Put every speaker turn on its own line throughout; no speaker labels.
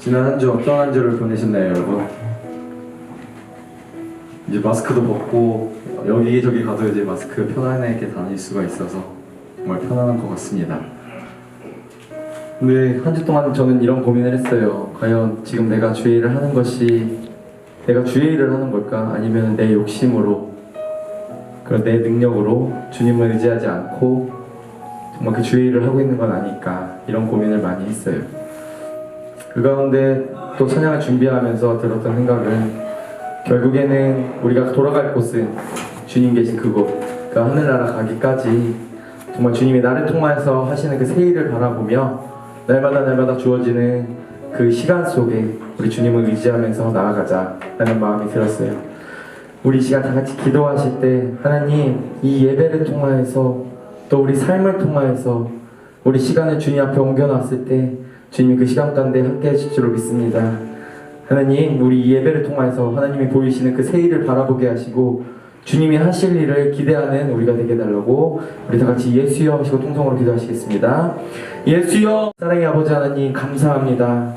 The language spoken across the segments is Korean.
지난 한 주 어떤 한 주를 보내셨나요, 여러분? 이제 마스크도 벗고 여기저기 가도 이제 마스크 편안하게 다닐 수가 있어서 정말 편안한 것 같습니다. 근데 한 주 동안 저는 이런 고민을 했어요. 과연 지금 내가 주의 일을 하는 것이 내가 주의 일을 하는 걸까? 아니면 내 욕심으로 그런 내 능력으로 주님을 의지하지 않고 정말 그 주의 일을 하고 있는 건 아닐까? 이런 고민을 많이 했어요. 그 가운데 또 찬양을 준비하면서 들었던 생각은 결국에는 우리가 돌아갈 곳은 주님 계신 그곳, 그 하늘나라 가기까지 정말 주님이 나를 통하여서 하시는 그 새 일을 바라보며 날마다 주어지는 그 시간 속에 우리 주님을 의지하면서 나아가자라는 마음이 들었어요. 우리 이 시간 다 같이 기도하실 때 하나님 이 예배를 통하여서 또 우리 삶을 통하여서 우리 시간을 주님 앞에 옮겨놨을 때 주님이 그 시간 가운데 함께 하실 줄로 믿습니다. 하나님 우리 이 예배를 통해서 하나님이 보이시는 그 새 일을 바라보게 하시고 주님이 하실 일을 기대하는 우리가 되게 해달라고 우리 다 같이 예수여 하시고 통성으로 기도하시겠습니다. 예수여. 사랑의 아버지 하나님 감사합니다.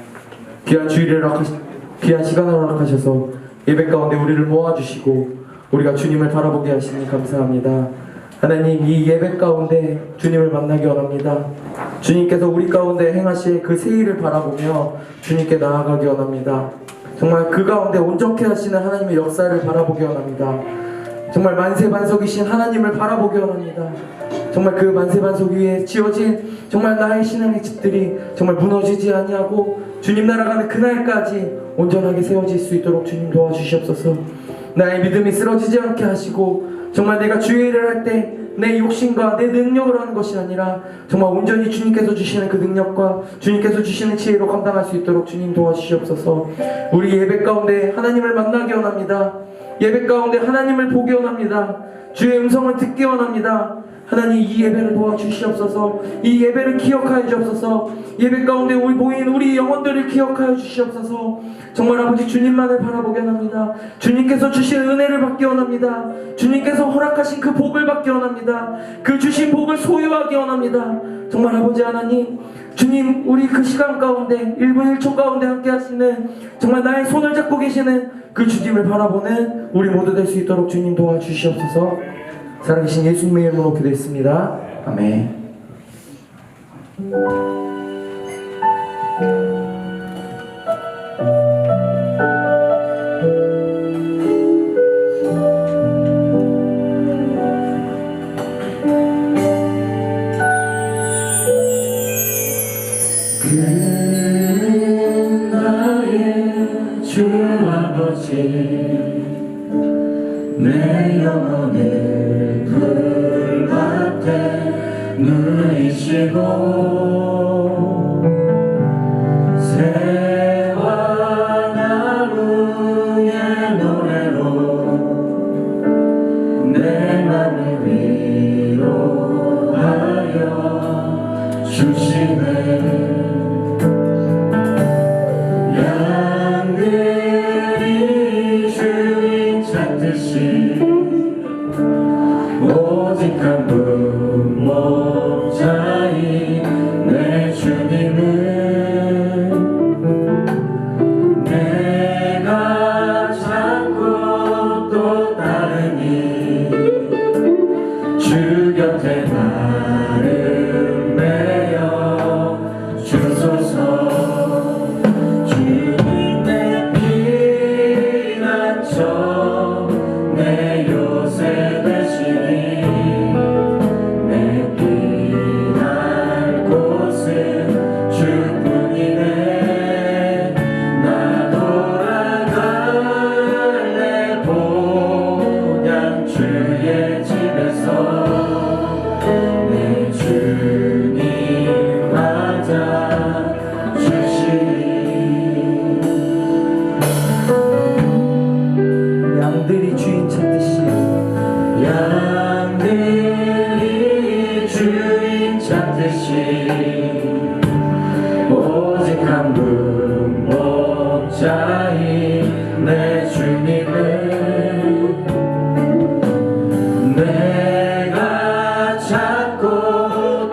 귀한 주일을 귀한 시간을 허락하셔서 예배 가운데 우리를 모아주시고 우리가 주님을 바라보게 하시니 감사합니다. 하나님 이 예배 가운데 주님을 만나기 원합니다. 주님께서 우리 가운데 행하실 그 새 일을 바라보며 주님께 나아가기 원합니다. 정말 그 가운데 온전케 하시는 하나님의 역사를 바라보기 원합니다. 정말 만세반석이신 하나님을 바라보기 원합니다. 정말 그 만세반석 위에 지어진 정말 나의 신앙의 집들이 정말 무너지지 아니하고 주님 날아가는 그날까지 온전하게 세워질 수 있도록 주님 도와주시옵소서. 나의 믿음이 쓰러지지 않게 하시고 정말 내가 주의 일을 할 때 내 욕심과 내 능력으로 하는 것이 아니라 정말 온전히 주님께서 주시는 그 능력과 주님께서 주시는 지혜로 감당할 수 있도록 주님 도와주시옵소서. 우리 예배 가운데 하나님을 만나기 원합니다. 예배 가운데 하나님을 보기 원합니다. 주의 음성을 듣기 원합니다. 하나님 이 예배를 도와주시옵소서. 이 예배를 기억하여 주옵소서. 예배 가운데 우리 모인 우리 영혼들을 기억하여 주시옵소서. 정말 아버지 주님만을 바라보게 원합니다. 주님께서 주신 은혜를 받기 원합니다. 주님께서 허락하신 그 복을 받기 원합니다. 그 주신 복을 소유하기 원합니다. 정말 아버지 하나님 주님 우리 그 시간 가운데 1분 1초 가운데 함께 하시는 정말 나의 손을 잡고 계시는 그 주님을 바라보는 우리 모두 될 수 있도록 주님 도와주시옵소서. 살아계신 예수님의 이름으로 기도했습니다. 아멘.
그는 나의 주 아버지 내 영혼을 불밭에 누이시고 새와 나루의 노래로 내 맘을 위로하여 주시네. 양들이 주인 찾듯이 오직 한 분 목자인 내 주님은 내가 찾고 또 따르니 주 곁에 나를 메어 주소서. 주님의 피난처 내 요새 되시니 내 피날 곳은 주뿐이네. 나 돌아갈래 본향 주의 집에서 내 주님 맞아 주시니.
양들이 주인 찾듯이
양들이 주인 찾듯이 오직 한 분 목자인 내 주님은 내가 찾고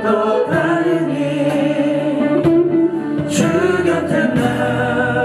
또 따르니 주 곁에 나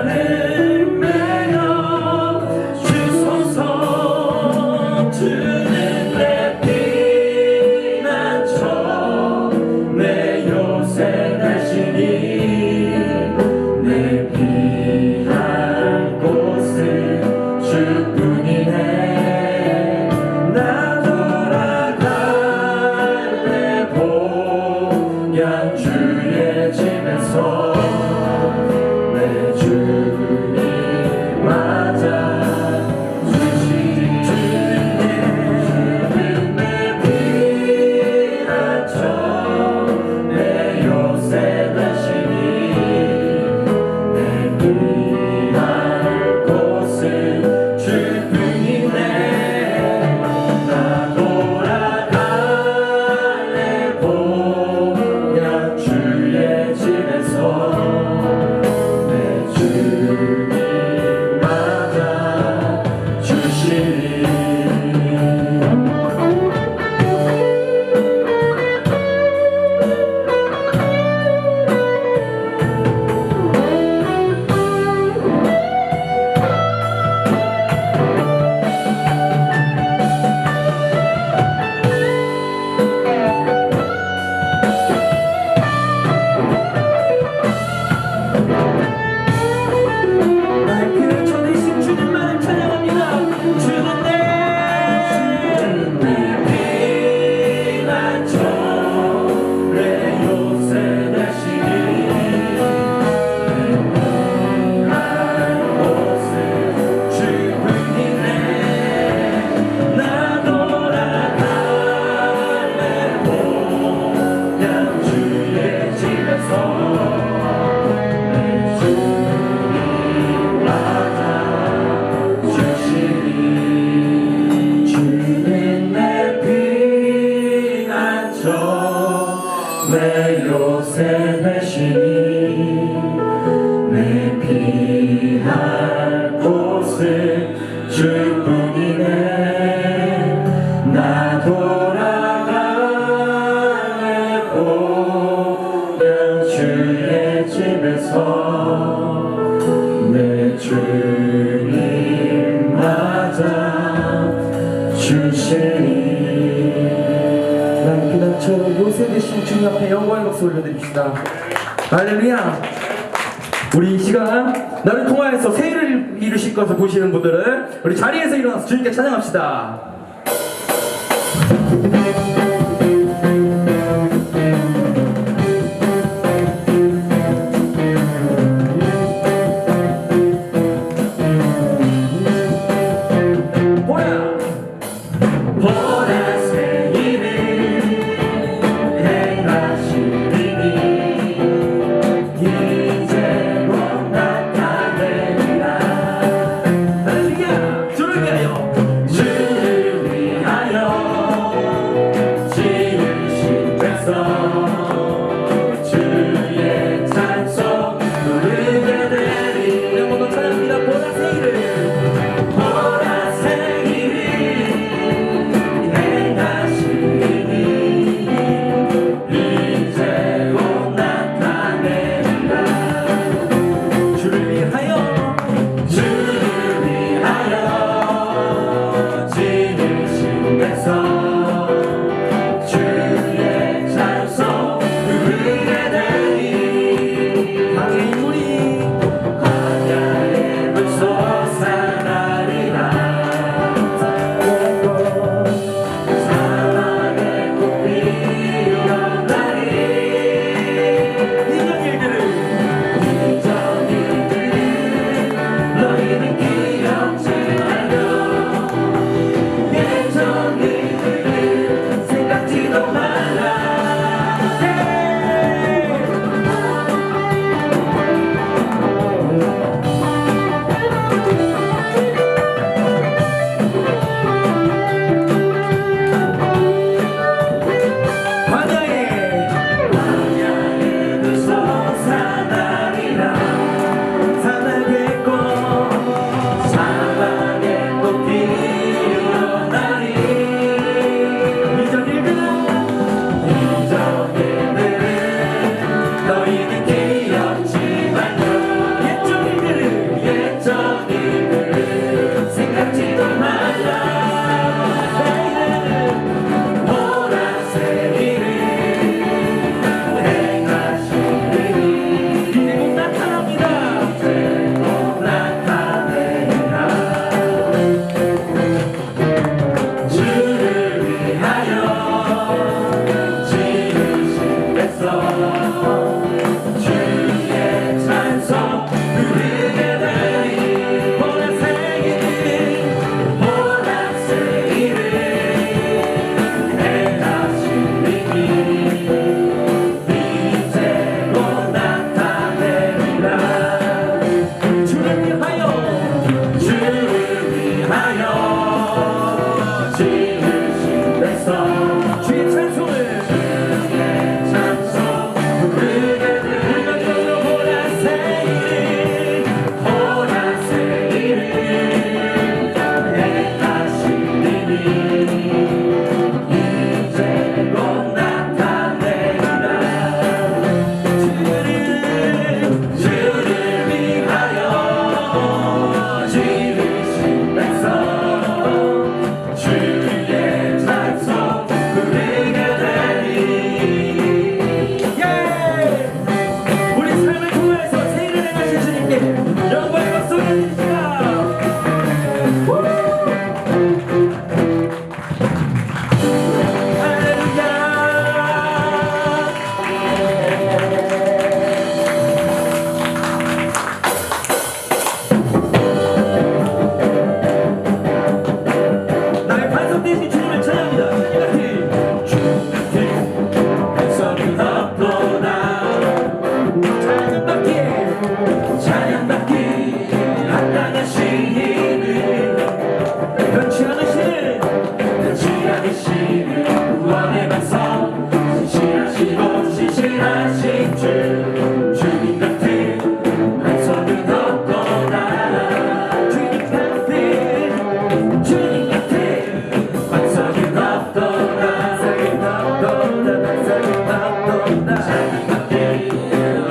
내 주님 맞아 주시니.
나의 피난처 요새 되신 주님 앞에 영광의 박수 올려드립시다. 할렐루야. 우리 이 시간 나를 통하여서 새해를 이루실 것을 보시는 분들은 우리 자리에서 일어나서 주님께 찬양합시다.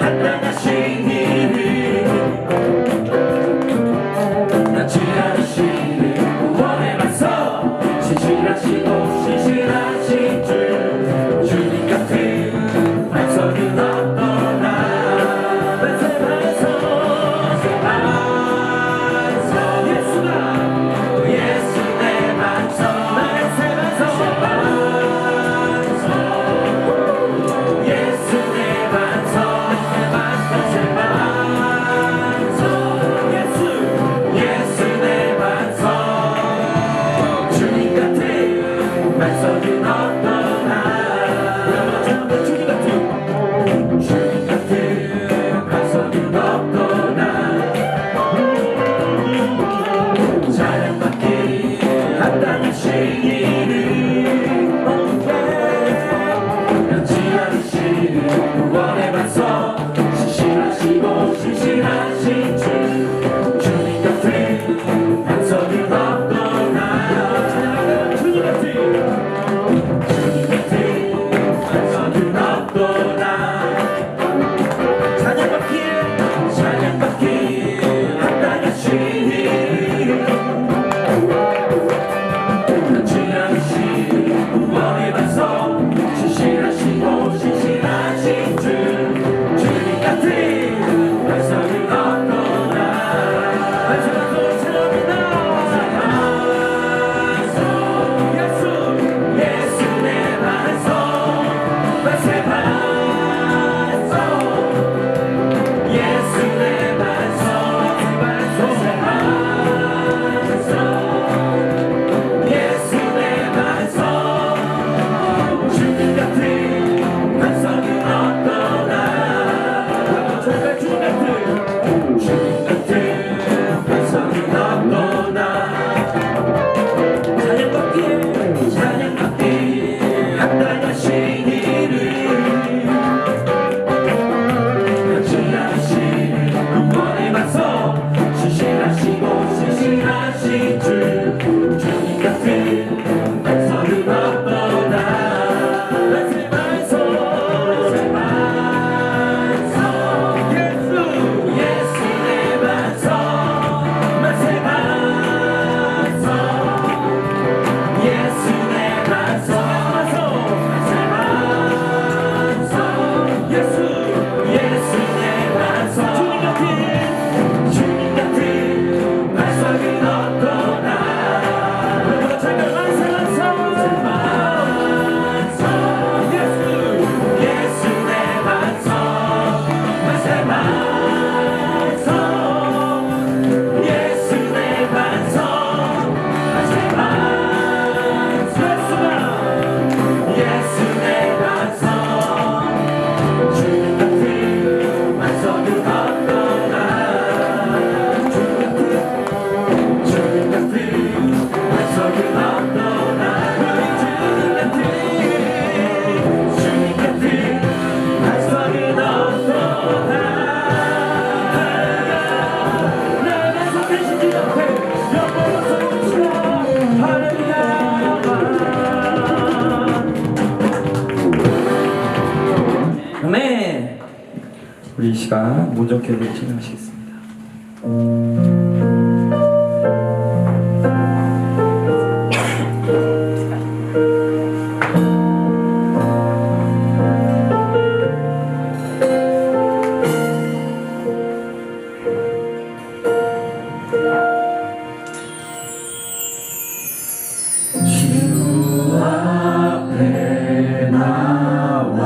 한땅하신
시간 문정교회를 진행하시겠습니다.
주 앞에 나와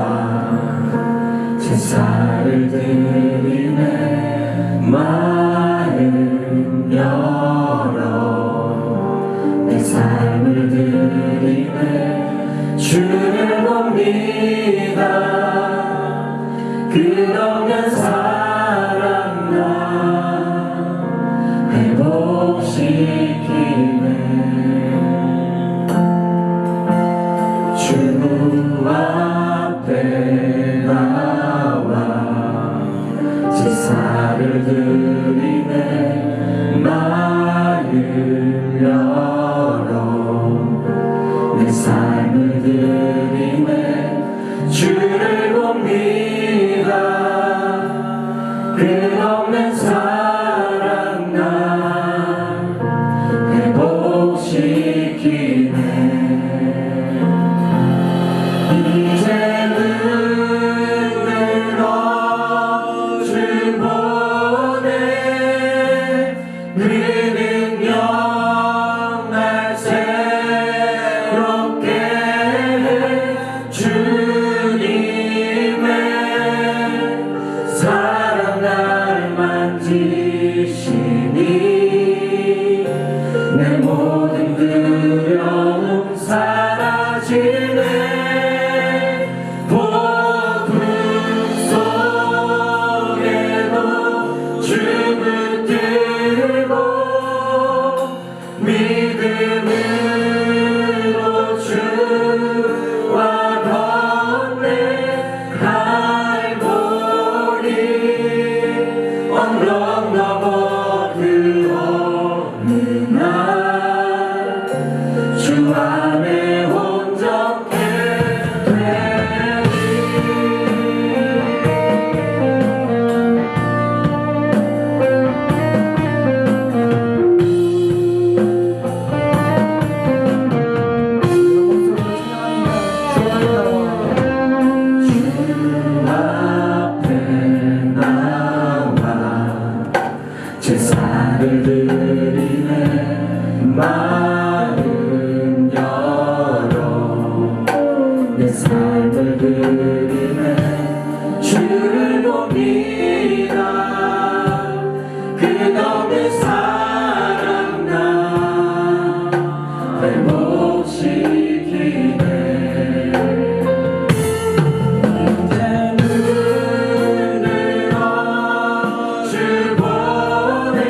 제사를 드리네. 마음 열어 내 삶을 드리네. 주를 봅니다. 끝없는 사랑 나 회복시키네. 주 앞에 나와 제사를 드리네. 마음 열어 내 삶을 드리네. 주를 봅니다. 끝없는 사랑 나 회복시키네. 이제는 늘어 주 보내. 그 능력 날 새롭게 해. 주님의 사랑 날 만지시니 내 모든 두려움 사라지네. 믿음으로 주와 건네. 갈보리 언덕 넘어 그 어느 날 주 안에 온전케 되리. 제사를 드리네. 마음 열어 내 삶을 드리네. 주를 봅니다. 끝없는 사랑 나 회복시키네. 이제는 늘어 주 보내.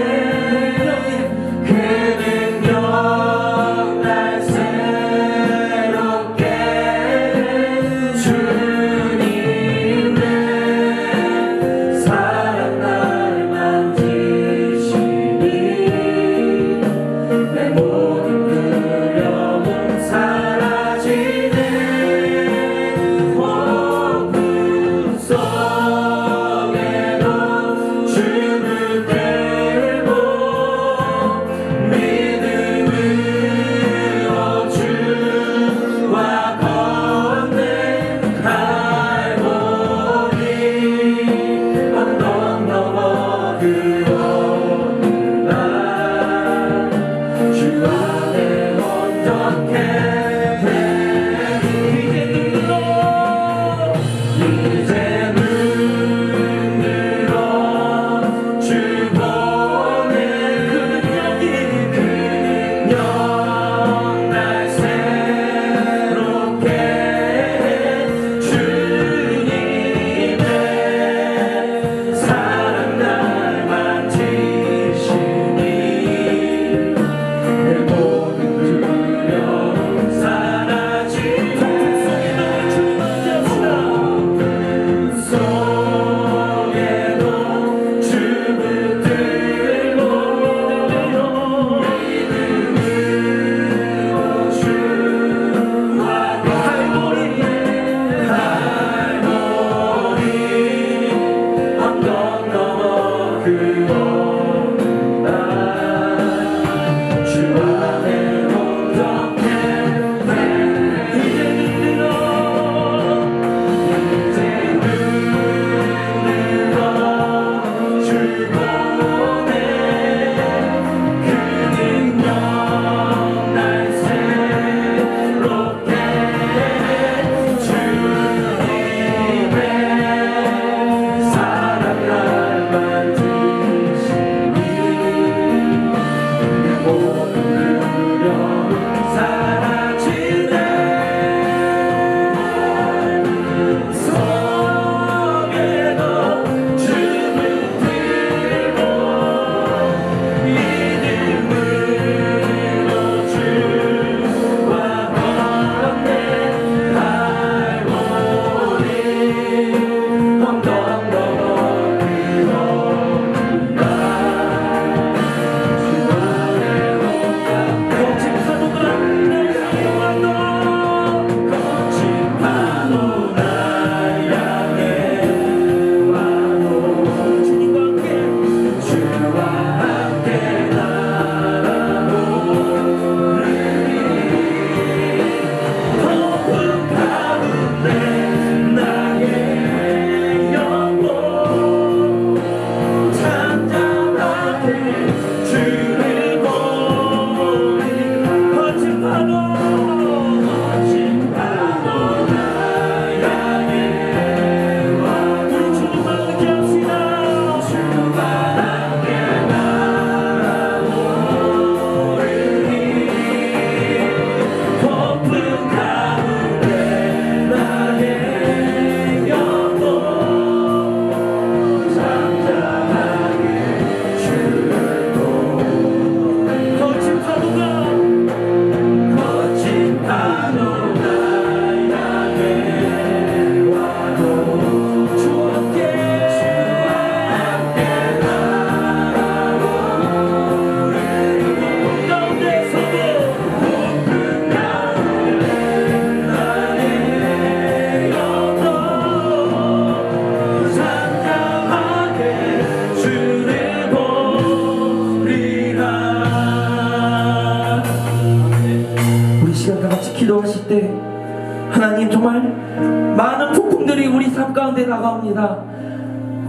한가운데 다가옵니다.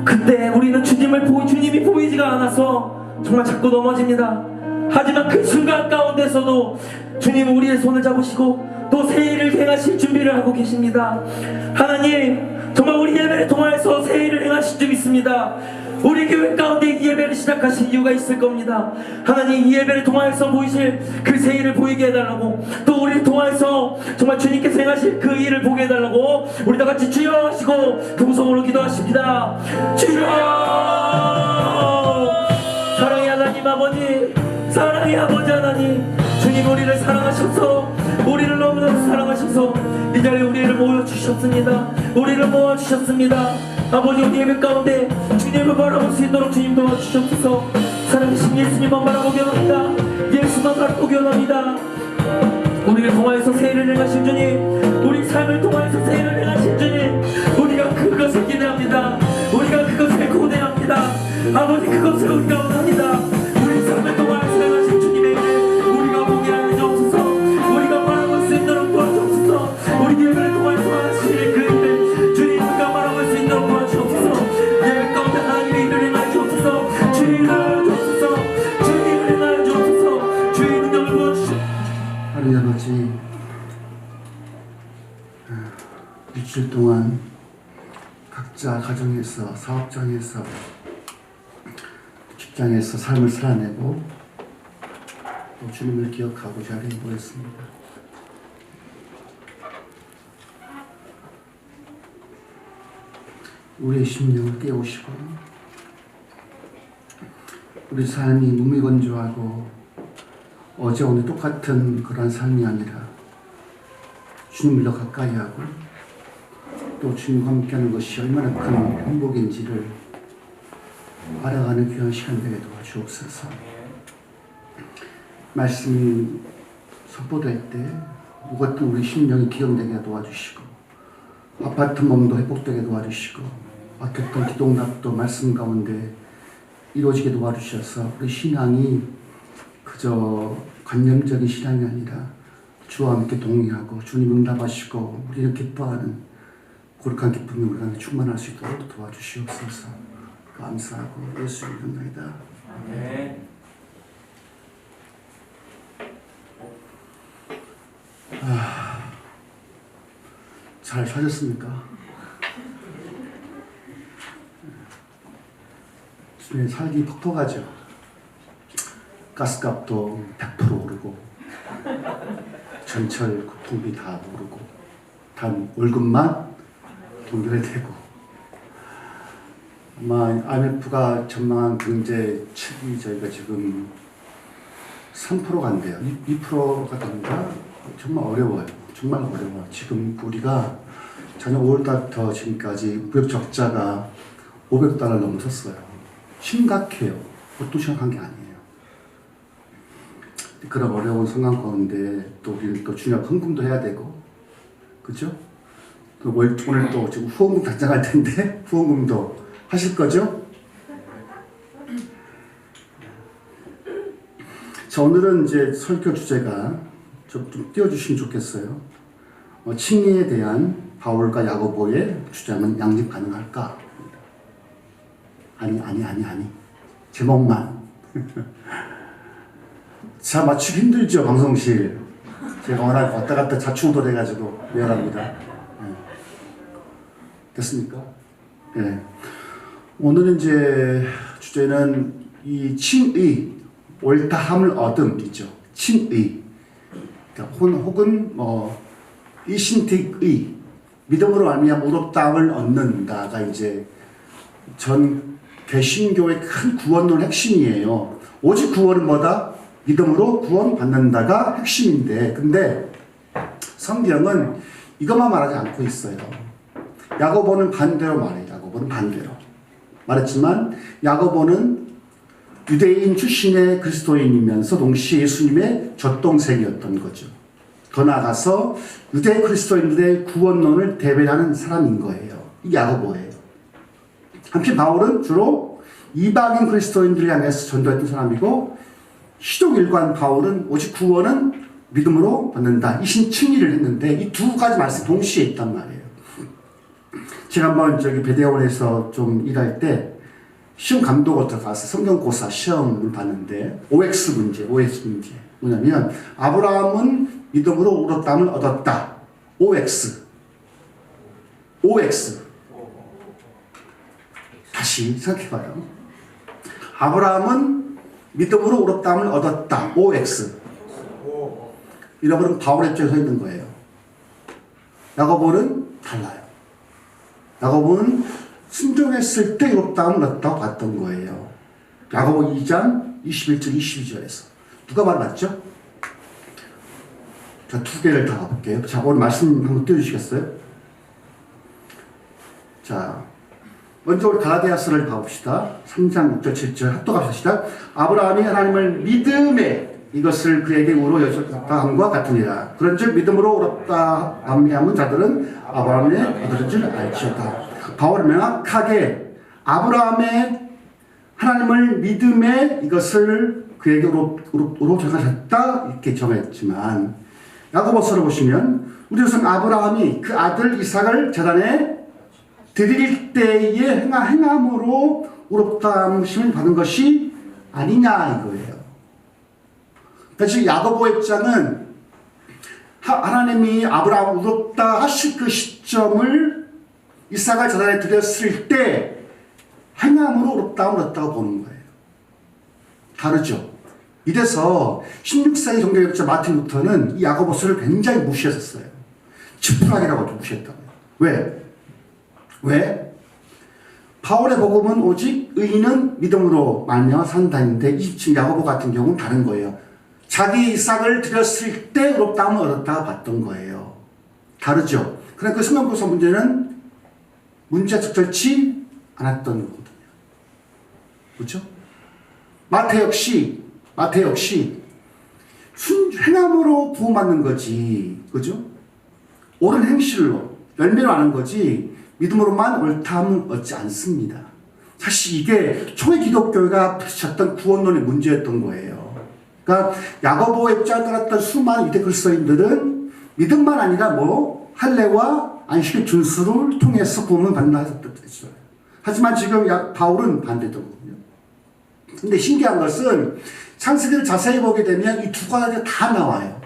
그때 우리는 주님이 보이지가 않아서 정말 자꾸 넘어집니다. 하지만 그 순간 가운데서도 주님은 우리의 손을 잡으시고 또 새 일을 행하실 준비를 하고 계십니다. 하나님, 정말 우리 예배를 통하여서 새 일을 행하실 줄 믿습니다. 우리 교회 가운데 이 예배를 시작하신 이유가 있을 겁니다. 하나님, 이 예배를 통하여서 보이실 그 새 일을 보이게 해달라고, 또 우리를 통하여서 정말 주님께서 행하실 그 일을 보게 해달라고 우리 다 같이 주여 하시고 동성으로 기도하십니다. 주여! 사랑의 하나님 아버지, 사랑의 아버지 하나님, 주님 우리를 사랑하셔서, 우리를 너무나도 사랑하셔서 이 자리에 우리를 모여주셨습니다. 우리를 모아주셨습니다. 아버지, 우리 예배 가운데 주님을 바라볼 수 있도록 주님 도와주셨소서. 사랑하신 예수님만 바라보게 합니다. 예수만 바라보게 합니다. 우리를 통하여서 새 일을 행하신 주님, 우리 삶을 통하여서 새 일을 행하신 주님, 우리가 그것을 기대합니다. 우리가 그것을 고대합니다. 아버지, 그것을 우리가 원합니다. 우리 삶을 통하여서 행하신 주님의 일 우리가 보게 하여 주옵소서. 우리가 바라볼 수 있도록 도와주옵소서. 우리 예배를 통하여서 하실 그 일을 주님 우리가 바라볼 수 있도록 도와주옵소서. 예배 가운데 하나님의 일을 행하여 주옵소서. 주의 일을 행하여 주옵소서. 주의 일을 행하여 주옵소서. 주의 능력을 부어주시옵소서.
하나님 아버지, 일주일 동안 각자 가정에서, 사업장에서, 직장에서 삶을 살아내고 또 주님을 기억하고 자리에 모였습니다. 우리의 심령을 깨우시고 우리 삶이 무미건조하고 어제 오늘 똑같은 그런 삶이 아니라 주님을 더 가까이 하고 또 주님과 함께하는 것이 얼마나 큰 행복인지를 알아가는 귀한 시간 되게 도와주옵소서. 말씀이 선포될 때 무엇든 우리 심령이 기억되게 도와주시고 아팠던 몸도 회복되게 도와주시고 막혔던 기도응답도 말씀 가운데 이루어지게 도와주셔서 우리 신앙이 그저 관념적인 신앙이 아니라 주와 함께 동의하고 주님 응답하시고 우리를 기뻐하는 거룩한 기쁨이 우리 안에 충만할 수 있도록 도와주시옵소서. 감사하고 예수 이름입니다. 잘 사셨습니까? 주변에 살기 퍽퍽하죠. 가스값도 100% 오르고 전철 교통비 다 오르고 단 월급만 동결되고 아마 IMF가 전망한 경제 측이 저희가 지금 3% 간대요. 2%가 됩니다. 정말 어려워요. 정말 어려워요. 지금 우리가 작년 5월달부터 지금까지 무역 적자가 500달러 넘었어요. 심각해요. 보통 심각한 게 아니에요. 그런 어려운 상황 가운데 또 우리는 또 중요한 헌금도 해야 되고, 그죠? 또 오늘 또 지금 후원금 단장할 텐데 후원금도 하실 거죠? 자, 오늘은 이제 설교 주제가 좀 띄워주시면 좋겠어요. 칭의에 대한 바울과 야고보의 주장은 양립 가능할까? 아니. 제목만. 자, 맞추기 힘들죠, 방송실. 제가 워낙 왔다 갔다 자충우돌 해가지고 미안합니다. 네. 됐습니까? 네. 오늘은 이제 주제는 이 칭의, 옳다함을 얻음이죠. 칭의. 그러니까 혹은 이신틱의, 믿음으로 말미암아 의롭다함을 얻는다가 이제 전 개신교의 큰 구원론 핵심이에요. 오직 구원은 뭐다? 믿음으로 구원받는다가 핵심인데, 근데 성경은 이것만 말하지 않고 있어요. 야고보는 반대로 말해요. 야고보는 반대로 말했지만 야고보는 유대인 출신의 그리스도인이면서 동시에 예수님의 젖동생이었던 거죠. 더 나아가서 유대 그리스도인들의 구원론을 대변하는 사람인 거예요. 이게 야고보예요. 한편 바울은 주로 이방인 그리스도인들을 향해서 전도했던 사람이고, 시독일관 바울은 오직 구원은 믿음으로 받는다, 이신 칭의를 했는데 이 두 가지 말씀이 동시에 있단 말이에요. 제가 한번 저기 배대원에서 좀 일할 때 시험 감독을 들어가서 성경고사 시험을 봤는데 OX 문제. 뭐냐면 아브라함은 믿음으로 울었다함을 얻었다. OX. 다시 생각해봐요. 아브라함은 믿음으로 울었다함을 얻었다. OX. 잃어버린 바울의 쪽에 서 있는 거예요. 야고보는 달라요. 야고보는 순종했을 때 의롭다함을 얻었다고 봤던 거예요. 야고보 2장 21절 22절에서 누가 말 맞죠? 자, 두 개를 다 가볼게요. 자, 오늘 말씀 한번 띄워주시겠어요? 자, 먼저 우리 갈라디아서를 봐봅시다. 3장 6절 7절 합독합시다. 아브라함이 하나님을 믿음에 이것을 그에게 우로 여겼다함과 같으니라. 그런즉 믿음으로 울었다 함은 자들은 아브라함의 아들인 줄 알지어다. 바울은 명확하게 아브라함의 하나님을 믿음에 이것을 그에게 우로 정하셨다 이렇게 정했지만 야고보서를 보시면 우리 조상 아브라함이 그 아들 이삭을 제단에 드릴 때에 행함으로 의롭다함을 받은 것이 아니냐 이거예요. 그래서 야고보의 입장은 하나님이 아브라함을 의롭다 하실 그 시점을 이삭을 제단에 드렸을 때 행함으로 의롭다함을 얻었다고 보는 거예요. 다르죠. 이래서 16세기 종교개혁자 마틴 루터는 이 야고보서를 굉장히 무시했었어요. 지푸라기라고 무시했다고요. 왜? 바울의 복음은 오직 의인은 믿음으로 말미암아 산다인데 지금 야고보 같은 경우는 다른 거예요. 자기 이삭을 드렸을 때 의롭다함을 얻었다고 봤던 거예요. 다르죠. 그러니까 그 성경고사 문제는 문제가 적절치 않았던 거거든요. 그렇죠? 마태 역시 행함으로 구원받는 거지. 그죠? 옳은 행실로 열매로 하는 거지 믿음으로만 옳다함은 얻지 않습니다. 사실 이게 초기 기독교가 부딪혔던 구원론의 문제였던 거예요. 그러니까 야고보의 입장을 따랐던 수많은 유대 그리스도인들은 믿음만 아니라 할례와 안식의 준수를 통해서 구원을 받는다 했었어요. 하지만 지금 바울은 반대더군요. 근데 신기한 것은 창세기를 자세히 보게 되면 이 두 가지가 다 나와요.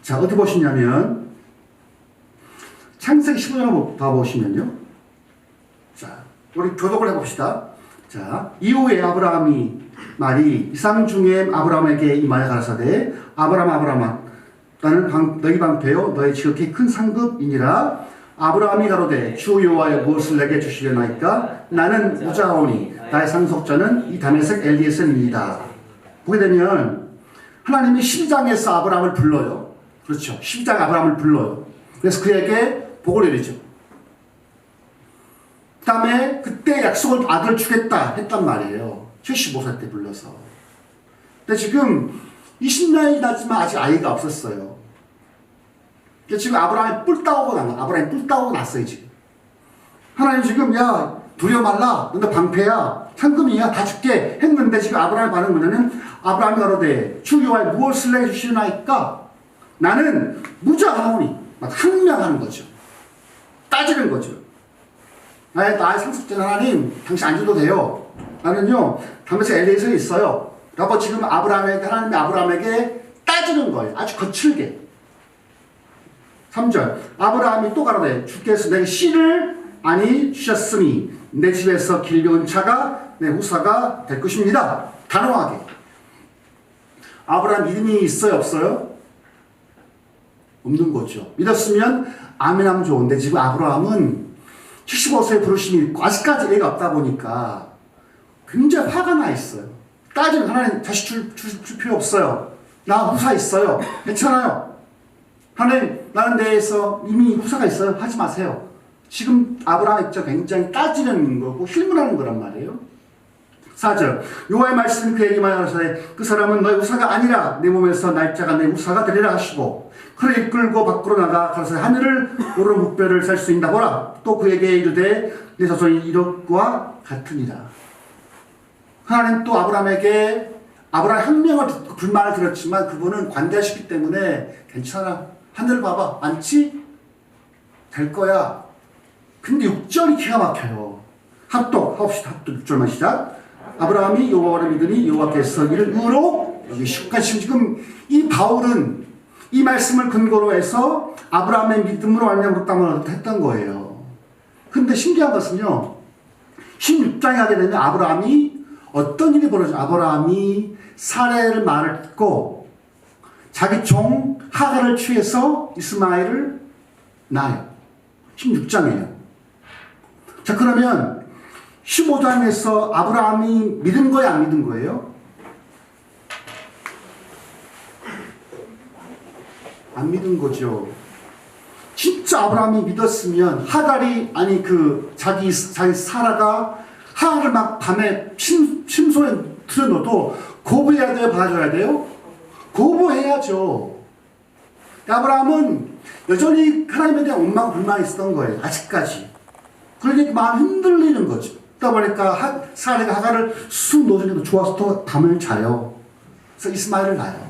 자, 어디 보시냐면 창세기 15장을 봐보시면요. 자, 우리 교독을 해봅시다. 자, 이후에 아브라함이 말이 이상 중에 아브라함에게 임하여 가라사대 아브라함아 나는 너희 방패요 너희 지극히 큰 상급이니라. 아브라함이 가로되 주 여호와여 무엇을 내게 주시려나이까 나는 무자오니 나의 상속자는 이 다메섹 엘리에셀입니다. 보게 되면 하나님이 12장에서 아브라함을 불러요. 그렇죠. 12장 아브라함을 불러요. 그래서 그에게 복을 내리죠. 그 다음에 그때 약속을 아들을 주겠다 했단 말이에요. 75살 때 불러서. 근데 지금 20년이 지났지만 아직 아이가 없었어요. 지금 아브라함이 뿔 따오고 났어요, 지금. 하나님 지금, 야, 두려워 말라. 너 방패야. 상금이야. 다 줄게. 했는데 지금 아브라함의 반응은 뭐냐면, 아브라함이 가로되, 주 여호와여 무엇을 내게 주시나이까? 나는 무자하오니. 막 항명하는 거죠. 따지는 거죠. 나의 상속자 하나님, 당신 안 줘도 돼요. 나는요, 다메섹 엘리에셀에 있어요. 라고 지금 하나님이 아브라함에게 따지는 거예요. 아주 거칠게. 3절 아브라함이 또 가로되 주께서 내게 씨를 아니 주셨으니 내 집에서 길려온 차가 내 후사가 될 것입니다. 단호하게. 아브라함 믿음이 있어요 없어요? 없는 거죠. 믿었으면 아멘하면 좋은데 지금 아브라함은 75세의 부르심이 있고 아직까지 애가 없다 보니까 굉장히 화가 나 있어요. 따지면 하나님 다시 줄 필요 없어요. 나 후사 있어요. 괜찮아요. 하나님 나는 내에서 이미 후사가 있어요. 하지 마세요. 지금 아브라함의 입장 굉장히 따지는 거고 힐문하는 거란 말이에요. 4절 여호와의 말씀 그에게 말하시되 그 사람은 너의 후사가 아니라 내 몸에서 날짜가 내 후사가 되리라 하시고 그를 이끌고 밖으로 나가 가서 하늘을 오르는 목별을 살 수 있다 보라. 또 그에게 이르되 내 자손이 이것과 같으니라. 하나님 또 아브라함에게 아브라함 한 명을 불만을 들었지만 그분은 관대하시기 때문에 괜찮아. 하늘 봐봐. 많지? 될 거야. 근데 6절이 기가 막혀요. 합시다. 합독 6절만 시작. 아브라함이 여호와를 믿으니 여호와께서 이를 의로 여기시고. 지금 이 바울은 이 말씀을 근거로 해서 아브라함의 믿음으로 말미암아 땅을 했던 거예요. 근데 신기한 것은요, 16장에 하게 되면 아브라함이 어떤 일이 벌어져? 아브라함이 사레의 말을 듣고 자기 종 하갈을 취해서 이스마엘을 낳아요. 16장이에요. 자, 그러면 15장에서 아브라함이 믿은 거예요, 안 믿은 거예요? 안 믿은 거죠. 진짜 아브라함이 믿었으면 하갈이, 아니 자기 사라가 하갈을 막 밤에 침소에 들여넣어도 거부해야 돼요, 봐줘야 돼요? 거부해야죠. 아브라함은 여전히 하나님에 대한 원망 불만이 있었던 거예요, 아직까지. 그러니까 마음이 흔들리는 거죠. 그러다 보니까 사라가 하갈을 쑥 놓으니까 좋아서 또 밤을 자요. 그래서 이스마엘을 낳아요.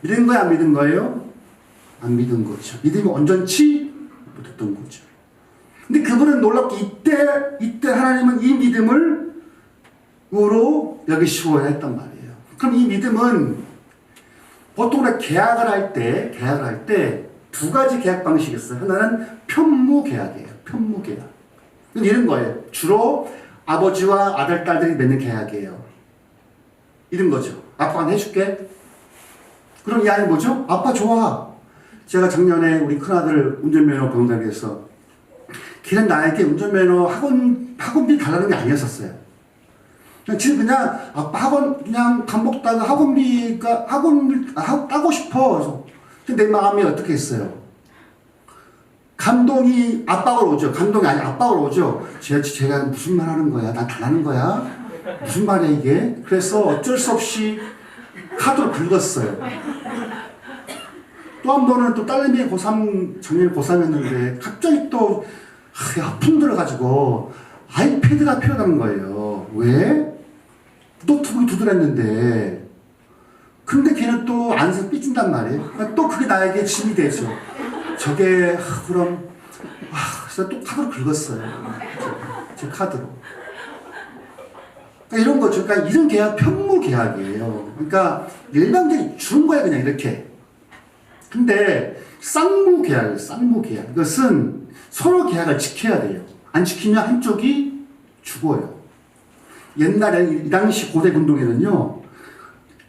믿은 거야, 안 믿은 거예요? 안 믿은 거죠. 믿음이 온전치 못했던 거죠. 근데 그분은 놀랍게 이때 하나님은 이 믿음을 으로 여기시고 했단 말이에요. 그럼 이 믿음은 보통 우리가 계약을 할 때 두 가지 계약 방식이 있어요. 하나는 편무 계약이에요. 편무 계약. 이런 거예요. 주로 아버지와 아들, 딸들이 맺는 계약이에요. 이런 거죠. 아빠가 해줄게. 그럼 이 아이 뭐죠? 아빠 좋아. 제가 작년에 우리 큰아들 운전면허 배운다고 해서 걔는 나에게 운전면허 학원비 달라는 게 아니었었어요. 그냥 아빠 학원 그냥 밥 먹다가 학원비가 따고 싶어. 그래서 근데 내 마음이 어떻게 했어요? 감동이 압박으로 오죠. 감동이 아니 압박으로 오죠. 제가 무슨 말 하는 거야? 난 다 하는 거야? 무슨 말이야 이게? 그래서 어쩔 수 없이 카드로 긁었어요. 또 한 번은 또 딸내미 고3, 작년에 고3이었는데 갑자기 또 하품 들어가지고 아이패드가 필요하다는 거예요. 왜? 노트북이 두드렸는데 근데 걔는 또 안에서 삐진단 말이에요. 그러니까 또 그게 나에게 짐이 되죠. 저게 그럼 그래서 또 카드로 긁었어요. 제 카드로. 그러니까 이런 거죠. 그러니까 이런 계약 편무 계약이에요. 그러니까 일방적인 주는 거야 그냥 이렇게. 근데 쌍무 계약이에요. 쌍무 계약. 이것은 서로 계약을 지켜야 돼요. 안 지키면 한쪽이 죽어요. 옛날에 이 당시 고대 운동에는요.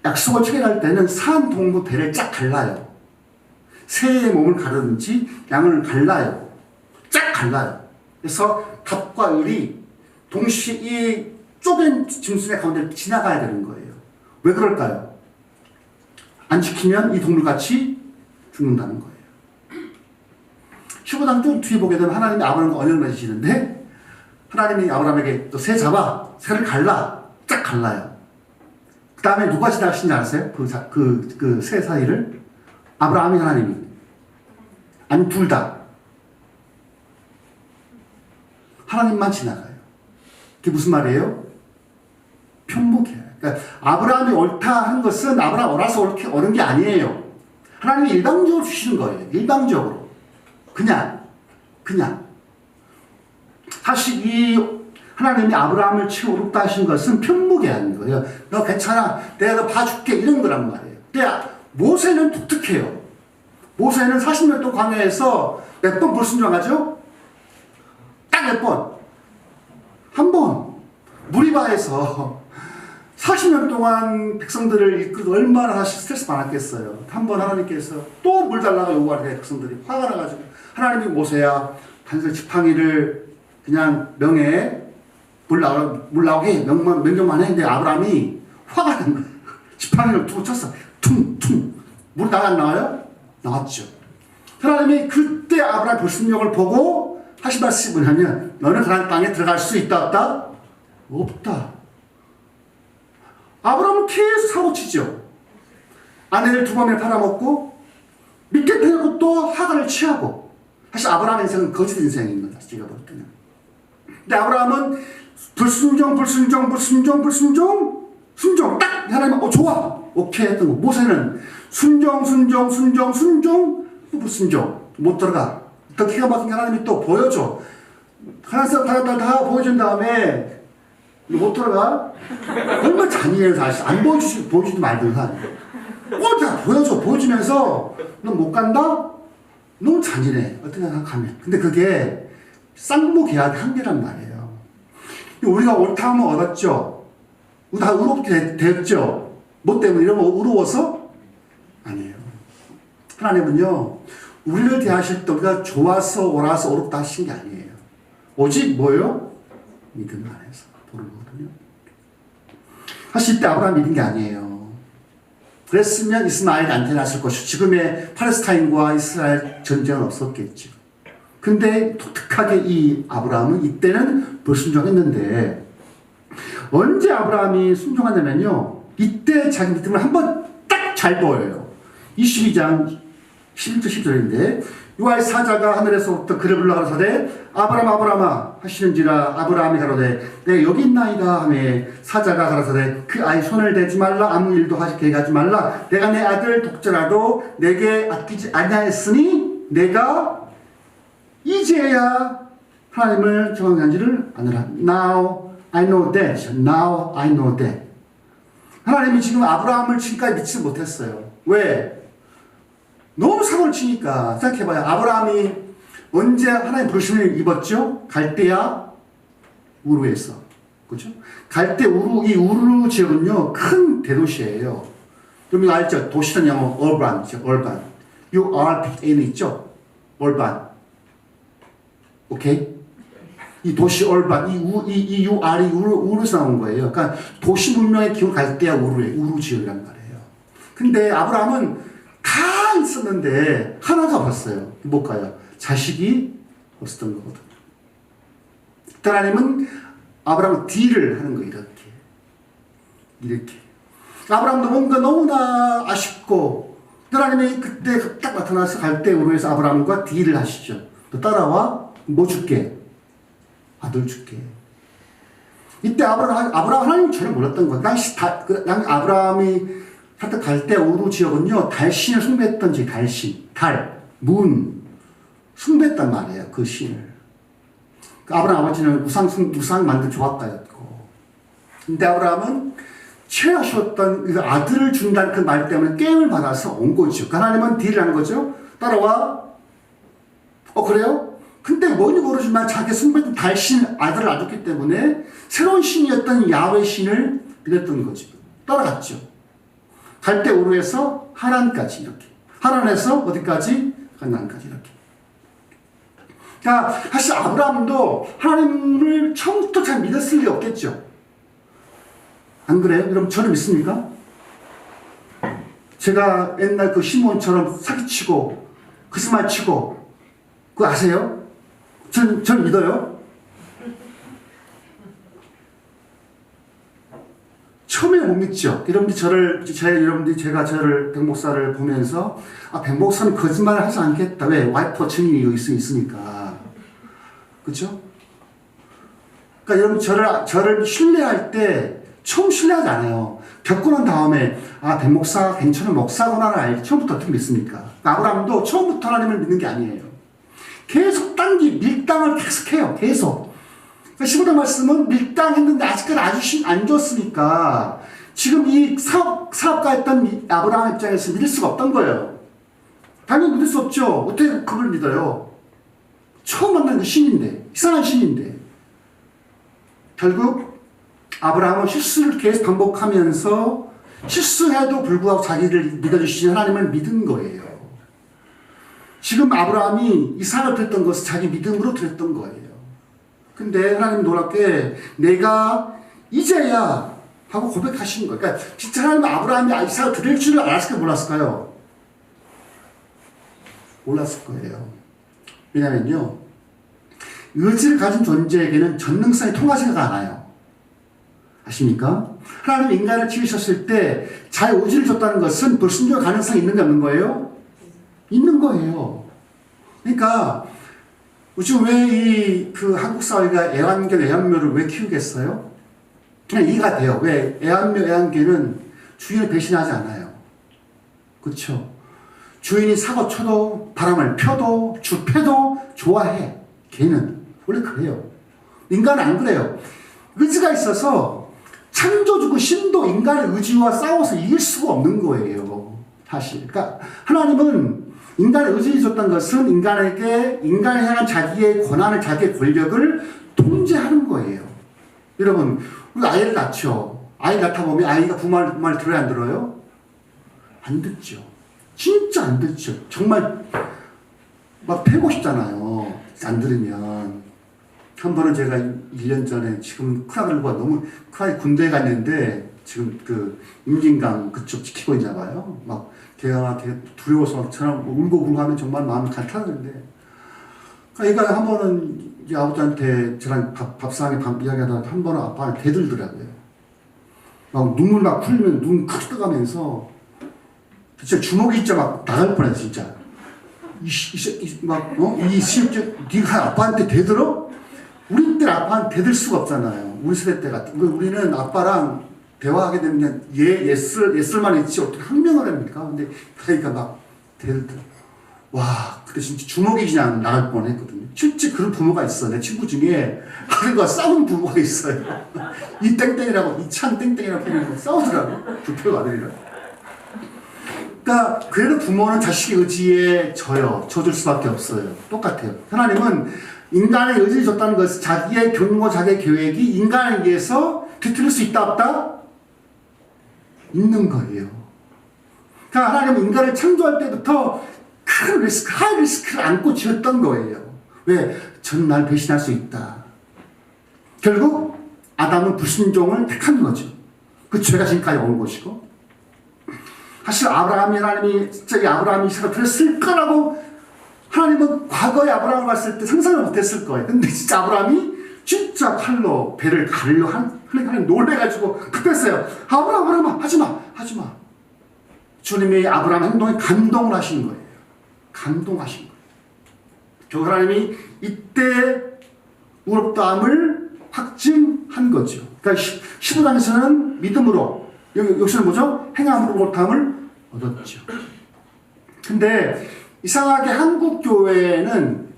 약속을 체결할 때는 산 동무 배를 쫙 갈라요. 새의 몸을 가르든지 양을 갈라요. 쫙 갈라요. 그래서 갑과 을이 동시에 이 쪼갠 짐승의 가운데 지나가야 되는 거예요. 왜 그럴까요? 안 지키면 이 동물같이 죽는다는 거예요. 15장 좀 뒤에 보게 되면 하나님이 아브라함과 언약을 맺으시는데 하나님이 아브라함에게 또 새 잡아, 새를 갈라, 쫙 갈라요. 그 다음에 누가 지나가신지 아세요? 그 새 사이를? 아브라함이 하나님이. 아니 둘 다. 하나님만 지나가요. 그게 무슨 말이에요? 편목해요. 그러니까 아브라함이 옳다 한 것은 아브라함 옳아서 옳은 게 아니에요. 하나님이 일방적으로 주시는 거예요. 일방적으로. 그냥. 사실 이 하나님이 아브라함을 채우롭다 하신 것은 편목이 하는 거예요. 너 괜찮아. 내가 너 봐줄게. 이런 거란 말이에요. 근데 모세는 독특해요. 모세는 40년 동안 광야에서 몇 번 불순종하죠? 딱 몇 번? 한 번. 무리바에서 40년 동안 백성들을 이끌고 얼마나 스트레스 많았겠어요. 한 번 하나님께서 또 물 달라고 요구하는 백성들이 화가 나가지고 하나님이 모세야 단순히 지팡이를 그냥 명예 물 나오게 명령만 했는데 아브라함이 화가 난 거예요. 지팡이를 두고 쳤어. 퉁퉁. 물 안 나와요? 나왔죠. 하나님이 그때 아브라함의 불순종을 보고 하신 말씀이 뭐냐면 너는 가나안 땅에 들어갈 수 있다 없다? 없다. 아브라함은 계속 사고치죠. 아내를 두 번에 팔아먹고 밑에 태우고 또 하갈을 취하고. 사실 아브라함 인생은 거짓 인생입니다. 제가 볼 때는. 근데 아브라함은 불순종 딱 하나님 좋아 오케이 했던 거. 모세는 순종 불순종 못 들어가 더 기가 막힌 게 하나님이 또 보여줘. 하나님 다 보여준 다음에 못 들어가? 얼마나 잔인해요 사실. 안 보여주지 말든가. 꼭 다 보여주면서 너 못 간다? 너무 잔인해. 어떻게 생각하면. 근데 그게 쌍무 계약의 한계란 말이에요. 우리가 옳다 하면 얻었죠. 다 의롭게 됐죠. 뭐 때문에 이러면 의로워서? 아니에요. 하나님은요, 우리를 대하실 때 우리가 좋아서 옳아서 어렵다 하신 게 아니에요. 오직 뭐예요? 믿음 안에서 보는 거거든요. 사실 이때 아브라함 믿은 게 아니에요. 그랬으면 이스마엘이 안 태어났을 것이고 지금의 팔레스타인과 이스라엘 전쟁은 없었겠죠. 근데 독특하게 이 아브라함은 이때는 불순종했는데 언제 아브라함이 순종하냐면요. 이때 자기 믿음을 한번 딱 잘 보여요. 22장 11절 10절인데 요할 사자가 하늘에서부터 그를 불러 가로사대 아브라함 아브라함아 하시는지라 아브라함이 가로되 내가 여기 있나이다 하매 사자가 가로사대 그 아이 손을 대지 말라 아무 일도 하게 하지 말라 내가 내 아들 독자라도 내게 아끼지 아니하였으니 내가 이제야 하나님을 정하는지를 아느라. Now I know that. Now I know that. 하나님이 지금 아브라함을 지금까지 믿지 못했어요. 왜? 너무 사고를 치니까. 생각해봐요. 아브라함이 언제 하나님 부르심을 입었죠? 갈대아 우르에서. 그죠? 갈대 우르, 이 우르 지역은요, 큰 대도시예요. 여러분 알죠? 도시는 영어 urban이죠. urban. URBN 있죠? urban. 오케이? 이 도시 얼반, 이 UR이 우르에서 나온 거예요. 그러니까 도시 문명의 기원 갈대아 우르 지역이란 말이에요. 근데 아브라함은 다 있었는데 하나가 없었어요. 뭘까요? 자식이 없었던 거거든요. 하나님은 아브라함은 딜을 하는 거예요. 이렇게. 아브라함도 뭔가 너무나 아쉽고 하나님이 그때 딱 나타나서 갈대아 우르에서 아브라함과 딜을 하시죠. 너 따라와. 뭐 줄게? 아들 줄게. 이때 아브라함 하나님 전혀 몰랐던 거예요. 당시 아브라함이 살짝 갈대아 우르 지역은요, 달신을 숭배했던 지역, 문, 숭배했단 말이에요, 그 신을. 아브라함 아버지는 우상 만든 조각가였고. 근데 아브라함은 최하셨던 그 아들을 준다는 그 말 때문에 게임을 받아서 온 거죠. 하나님은 딜을 한 거죠. 따라와. 그래요? 근데 뭔지 모르지만 자기 숭배했던 달신 아들을 놔줬기 때문에 새로운 신이었던 야훼 신을 믿었던 거죠. 따라갔죠. 갈대 우르에서 하란까지 이렇게. 하란에서 어디까지? 가나안까지 이렇게. 그러니까 사실 아브라함도 하나님을 처음부터 잘 믿었을 리 없겠죠. 안 그래요? 여러분 저를 믿습니까? 제가 옛날 그 시몬처럼 사기치고 거짓말 치고 그거 아세요? 전 믿어요. 처음에 못 믿죠. 여러분들이 제가 저를 백 목사를 보면서 백 목사는 거짓말을 하지 않겠다. 왜? 와이프 증인이 여기 있으니까. 그렇죠? 그러니까 여러분 저를 신뢰할 때 처음 신뢰하지 않아요. 겪고 난 다음에 백 목사가 괜찮은 목사구나를 알지. 처음부터 어떻게 믿습니까? 아브라함도 처음부터 하나님을 믿는 게 아니에요. 계속 밀당을 계속해요. 계속. 15절 말씀은 밀당했는데 아직까지 아주 안 줬으니까 지금 이 사업가였던 아브라함 입장에서 믿을 수가 없던 거예요. 당연히 믿을 수 없죠. 어떻게 그걸 믿어요? 처음 만난 그 신인데, 이상한 신인데. 결국 아브라함은 실수를 계속 반복하면서 실수해도 불구하고 자기를 믿어주시는 하나님을 믿은 거예요. 지금 아브라함이 이삭을 드렸던 것은 자기 믿음으로 드렸던 거예요. 근데 하나님 놀랍게 내가 이제야 하고 고백하신 거예요. 그러니까 진짜 하나님은 아브라함이 이삭을 드릴 줄을 알았을까요? 몰랐을까요? 몰랐을 거예요. 왜냐면요. 의지를 가진 존재에게는 전능성이 통하지가 않아요. 아십니까? 하나님 인간을 지으셨을 때 자의 의지를 줬다는 것은 불순종 가능성이 있는 게 없는 거예요? 있는 거예요. 그러니까 요즘 왜 한국 사회가 애완묘를 왜 키우겠어요? 그냥 이해가 돼요. 왜? 애완개는 주인을 배신하지 않아요. 그렇죠? 주인이 사고 쳐도 바람을 펴도 패도 좋아해. 걔는 원래 그래요. 인간은 안 그래요. 의지가 있어서 창조주고 신도 인간의 의지와 싸워서 이길 수가 없는 거예요. 사실. 그러니까 하나님은 인간의 의지를 줬던 것은 인간에게 인간에 향한 자기의 권한을, 자기의 권력을 통제하는 거예요. 여러분, 우리 아이를 낳죠. 아이 낳다 보면 아이가 부모 말 들어야 안 들어요? 안 듣죠. 진짜 안 듣죠. 정말 막 패고 싶잖아요. 안 들으면. 한 번은 제가 1년 전에 지금 큰아들과 너무 큰아들이 군대에 갔는데 지금 그 임진강 그쪽 지키고 있나 봐요. 막 걔가 되게 두려워서 막 전화 울고 하면 정말 마음이 간타는데 그러니까 한 번은 이제 아버지한테 저랑 밥상에 이야기하다가 한 번은 아빠한테 대들더라고요. 막 눈물 막 흘리면 눈 크게 떠가면서 진짜 주먹이 진짜 막 나갈 뻔했어 진짜. 이 시집적 네가 아빠한테 대들어? 우리 때 아빠한테 대들 수가 없잖아요. 우리 세대 때 같은. 우리는 아빠랑 대화하게 되면 예슬만 했지 어떻게 항명을 합니까? 근데 그러니까 막 대들더라. 와, 그때 진짜 주먹이 그냥 나갈 뻔했거든요. 실제 그런 부모가 있어. 내 친구 중에 아들과 싸운 부모가 있어요. 이 땡땡이라고, 이 찬 땡땡이라고 해서 싸우더라고. 부표가 아들이랑. 그러니까 그래도 부모는 자식의 의지에 져줄 수밖에 없어요. 똑같아요. 하나님은 인간의 의지를 줬다는 것은 자기의 경고, 자기의 계획이 인간에 의해서 뒤틀릴 수 있다 없다? 있는 거예요. 그러니까 하나님은 인간을 창조할 때부터 큰 리스크, 하이 리스크를 안고 지었던 거예요. 왜? 전 날 배신할 수 있다. 결국 아담은 불순종을 택한 거죠. 그 죄가 지금까지 온 것이고 사실 하나님이 진짜 이 아브라함이 이삭을 드렸을 거라고 하나님은 과거에 아브라함을 봤을 때 상상을 못했을 거예요. 근데 진짜 아브라함이 진짜 칼로 배를 가르려 하나님 놀래가지고 급했어요. 아브라함아 하지마. 주님이 아브라함 행동에 감동을 하신 거예요. 감동하신 거예요. 결국 하나님이 이때 의롭다함을 확증한 거죠. 그러니까 15장에서는 믿음으로 여기서는 뭐죠? 행함으로 의롭다함을 얻었죠. 근데 이상하게 한국 교회는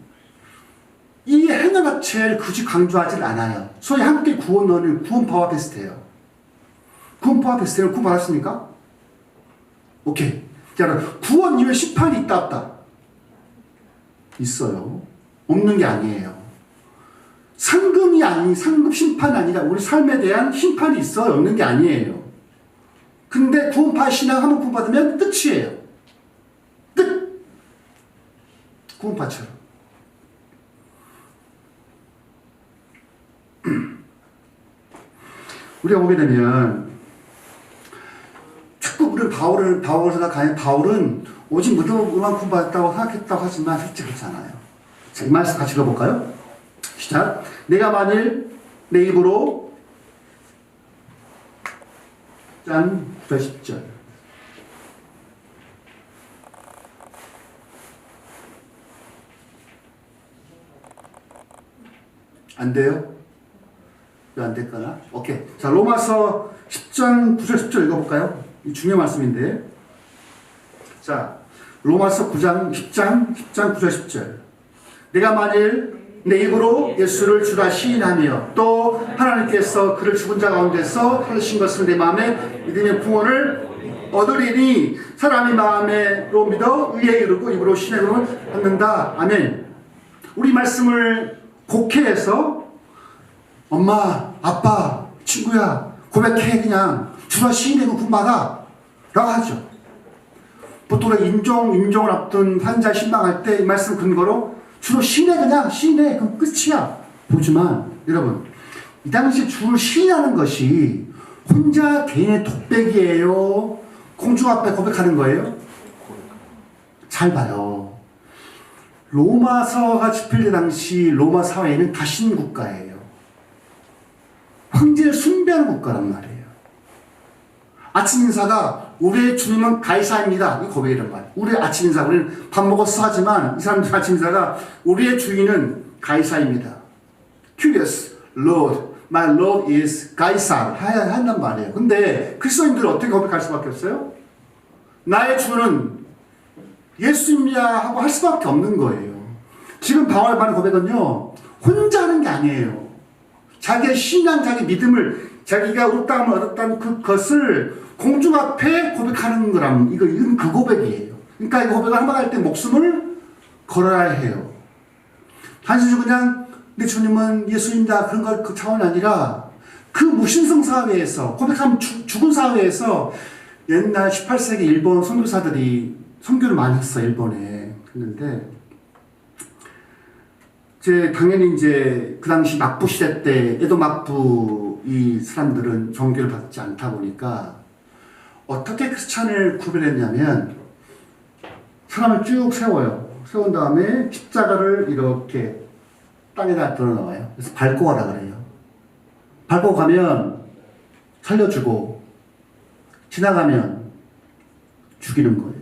이 행위 자체를 굳이 강조하지 않아요. 소위 함께 구원론은 구원파와 비슷해요. 구원파와 비슷해요. 구원 받았습니까? 오케이. 자, 구원 이후에 심판이 있다 없다? 있어요. 없는 게 아니에요. 상급 심판이 아니라 우리 삶에 대한 심판이 있어요. 없는 게 아니에요. 근데 구원파 신앙 한번 구원받으면 끝이에요. 끝! 구원파처럼. 우리가 보게 되면 자꾸 우리는 바울을 생각하면 바울은 오직 무덤만 구원받았다고 생각했다고 하지만 실제 그렇잖아요. 자, 이 말씀 같이 읽어볼까요? 시작. 내가 만일 내 입으로 짠 9절 10절 안 돼요? 왜 안 될까나? 오케이. 자, 로마서 10장 9절 10절 읽어볼까요? 이 중요한 말씀인데. 자, 로마서 10장 9절 10절. 내가 만일 내 입으로 예수를 주라 시인하며 또 하나님께서 그를 죽은 자 가운데서 살리신 것을 내 마음에 믿으며 구원을 얻으리니 사람이 마음으로 믿어 의에 이르고 입으로 시인으로 받는다. 아멘. 우리 말씀을 곡해해서 엄마, 아빠, 친구야 고백해 그냥 주라 시인하고 구원받아 라고 하죠. 보통 임종을 앞둔 환자 신방할 때 이 말씀 근거로 주로 시인해 그냥 시인해 그럼 끝이야. 보지만 여러분 이 당시 주를 시인하는 것이 혼자 개인의 독백이에요? 공중 앞에 고백하는 거예요? 잘 봐요. 로마서가 집필될 당시 로마 사회는 다신 국가예요. 황제를 숭배하는 국가란 말이에요. 아침 인사가 우리의 주님은 가이사입니다. 이 고백이란 말이에요. 우리의 아침 인사, 우리는 밥 먹었어 하지만 이 사람들 아침 인사가 우리의 주인은 가이사입니다. Curious, Lord, my Lord is 가이사 한단 말이에요. 근데 그리스도인들은 어떻게 고백할 수밖에 없어요? 나의 주는 예수님이야 하고 할 수밖에 없는 거예요. 지금 바울 말하는 고백은요, 혼자 하는 게 아니에요. 자기의 신앙, 자기 믿음을, 자기가 얻었다면 얻었다는 그것을 공중 앞에 고백하는 거라면, 이건 그 고백이에요. 그러니까 이 고백을 한번 할 때 목숨을 걸어야 해요. 단순히 그냥, 내 주님은 예수입니다. 그런 걸 그 차원이 아니라, 그 무신성 사회에서, 고백하면 죽은 사회에서, 옛날 18세기 일본 선교사들이 선교를 많이 했어, 일본에. 했는데, 당연히 그 당시 막부 시대 때, 에도 막부 이 사람들은 종교를 받지 않다 보니까, 어떻게 크리스찬을 구별했냐면, 사람을 쭉 세워요. 세운 다음에 십자가를 이렇게 땅에다 들어 넣어요. 그래서 밟고 가라 그래요. 밟고 가면 살려주고, 지나가면 죽이는 거예요.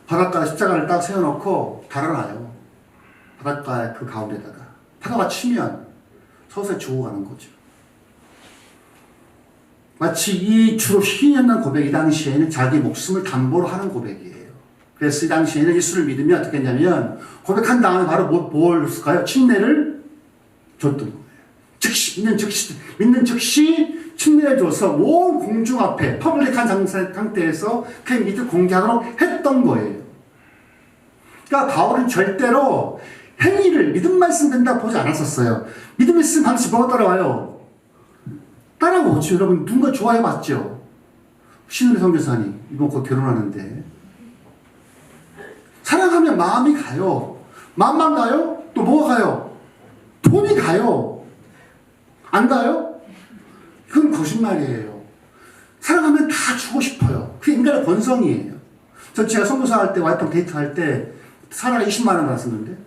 바닷가에 십자가를 딱 세워놓고 달아놔요. 바닷가 그 가운데다가. 파도가 치면 서서히 죽어가는 거죠. 마치 이 주로 신이었던 고백이 이 당시에는 자기 목숨을 담보로 하는 고백이에요. 그래서 이 당시에는 예수를 믿으면 어떻게 했냐면, 고백한 다음에 바로 뭘 했을까요? 침례를 줬던 거예요. 즉시, 믿는 즉시 침례를 줘서 온 공중 앞에 퍼블릭한 상태에서 그 믿을 공개하도록 했던 거예요. 그러니까 바울은 절대로 행위를 믿음만 있으면 된다고 보지 않았었어요. 믿음 있으면 반드시 뭐가 따라와요? 따라오죠. 여러분 누군가 좋아해 봤죠? 신은혜 선교사님 이번 곧 결혼하는데 사랑하면 마음이 가요. 마음만 가요? 또 뭐가 가요? 돈이 가요. 안 가요? 그건 거짓말이에요. 사랑하면 다 주고 싶어요. 그게 인간의 본성이에요. 제가 선교사 할 때 와이프랑 데이트할 때 사람에 20만 원 받았었는데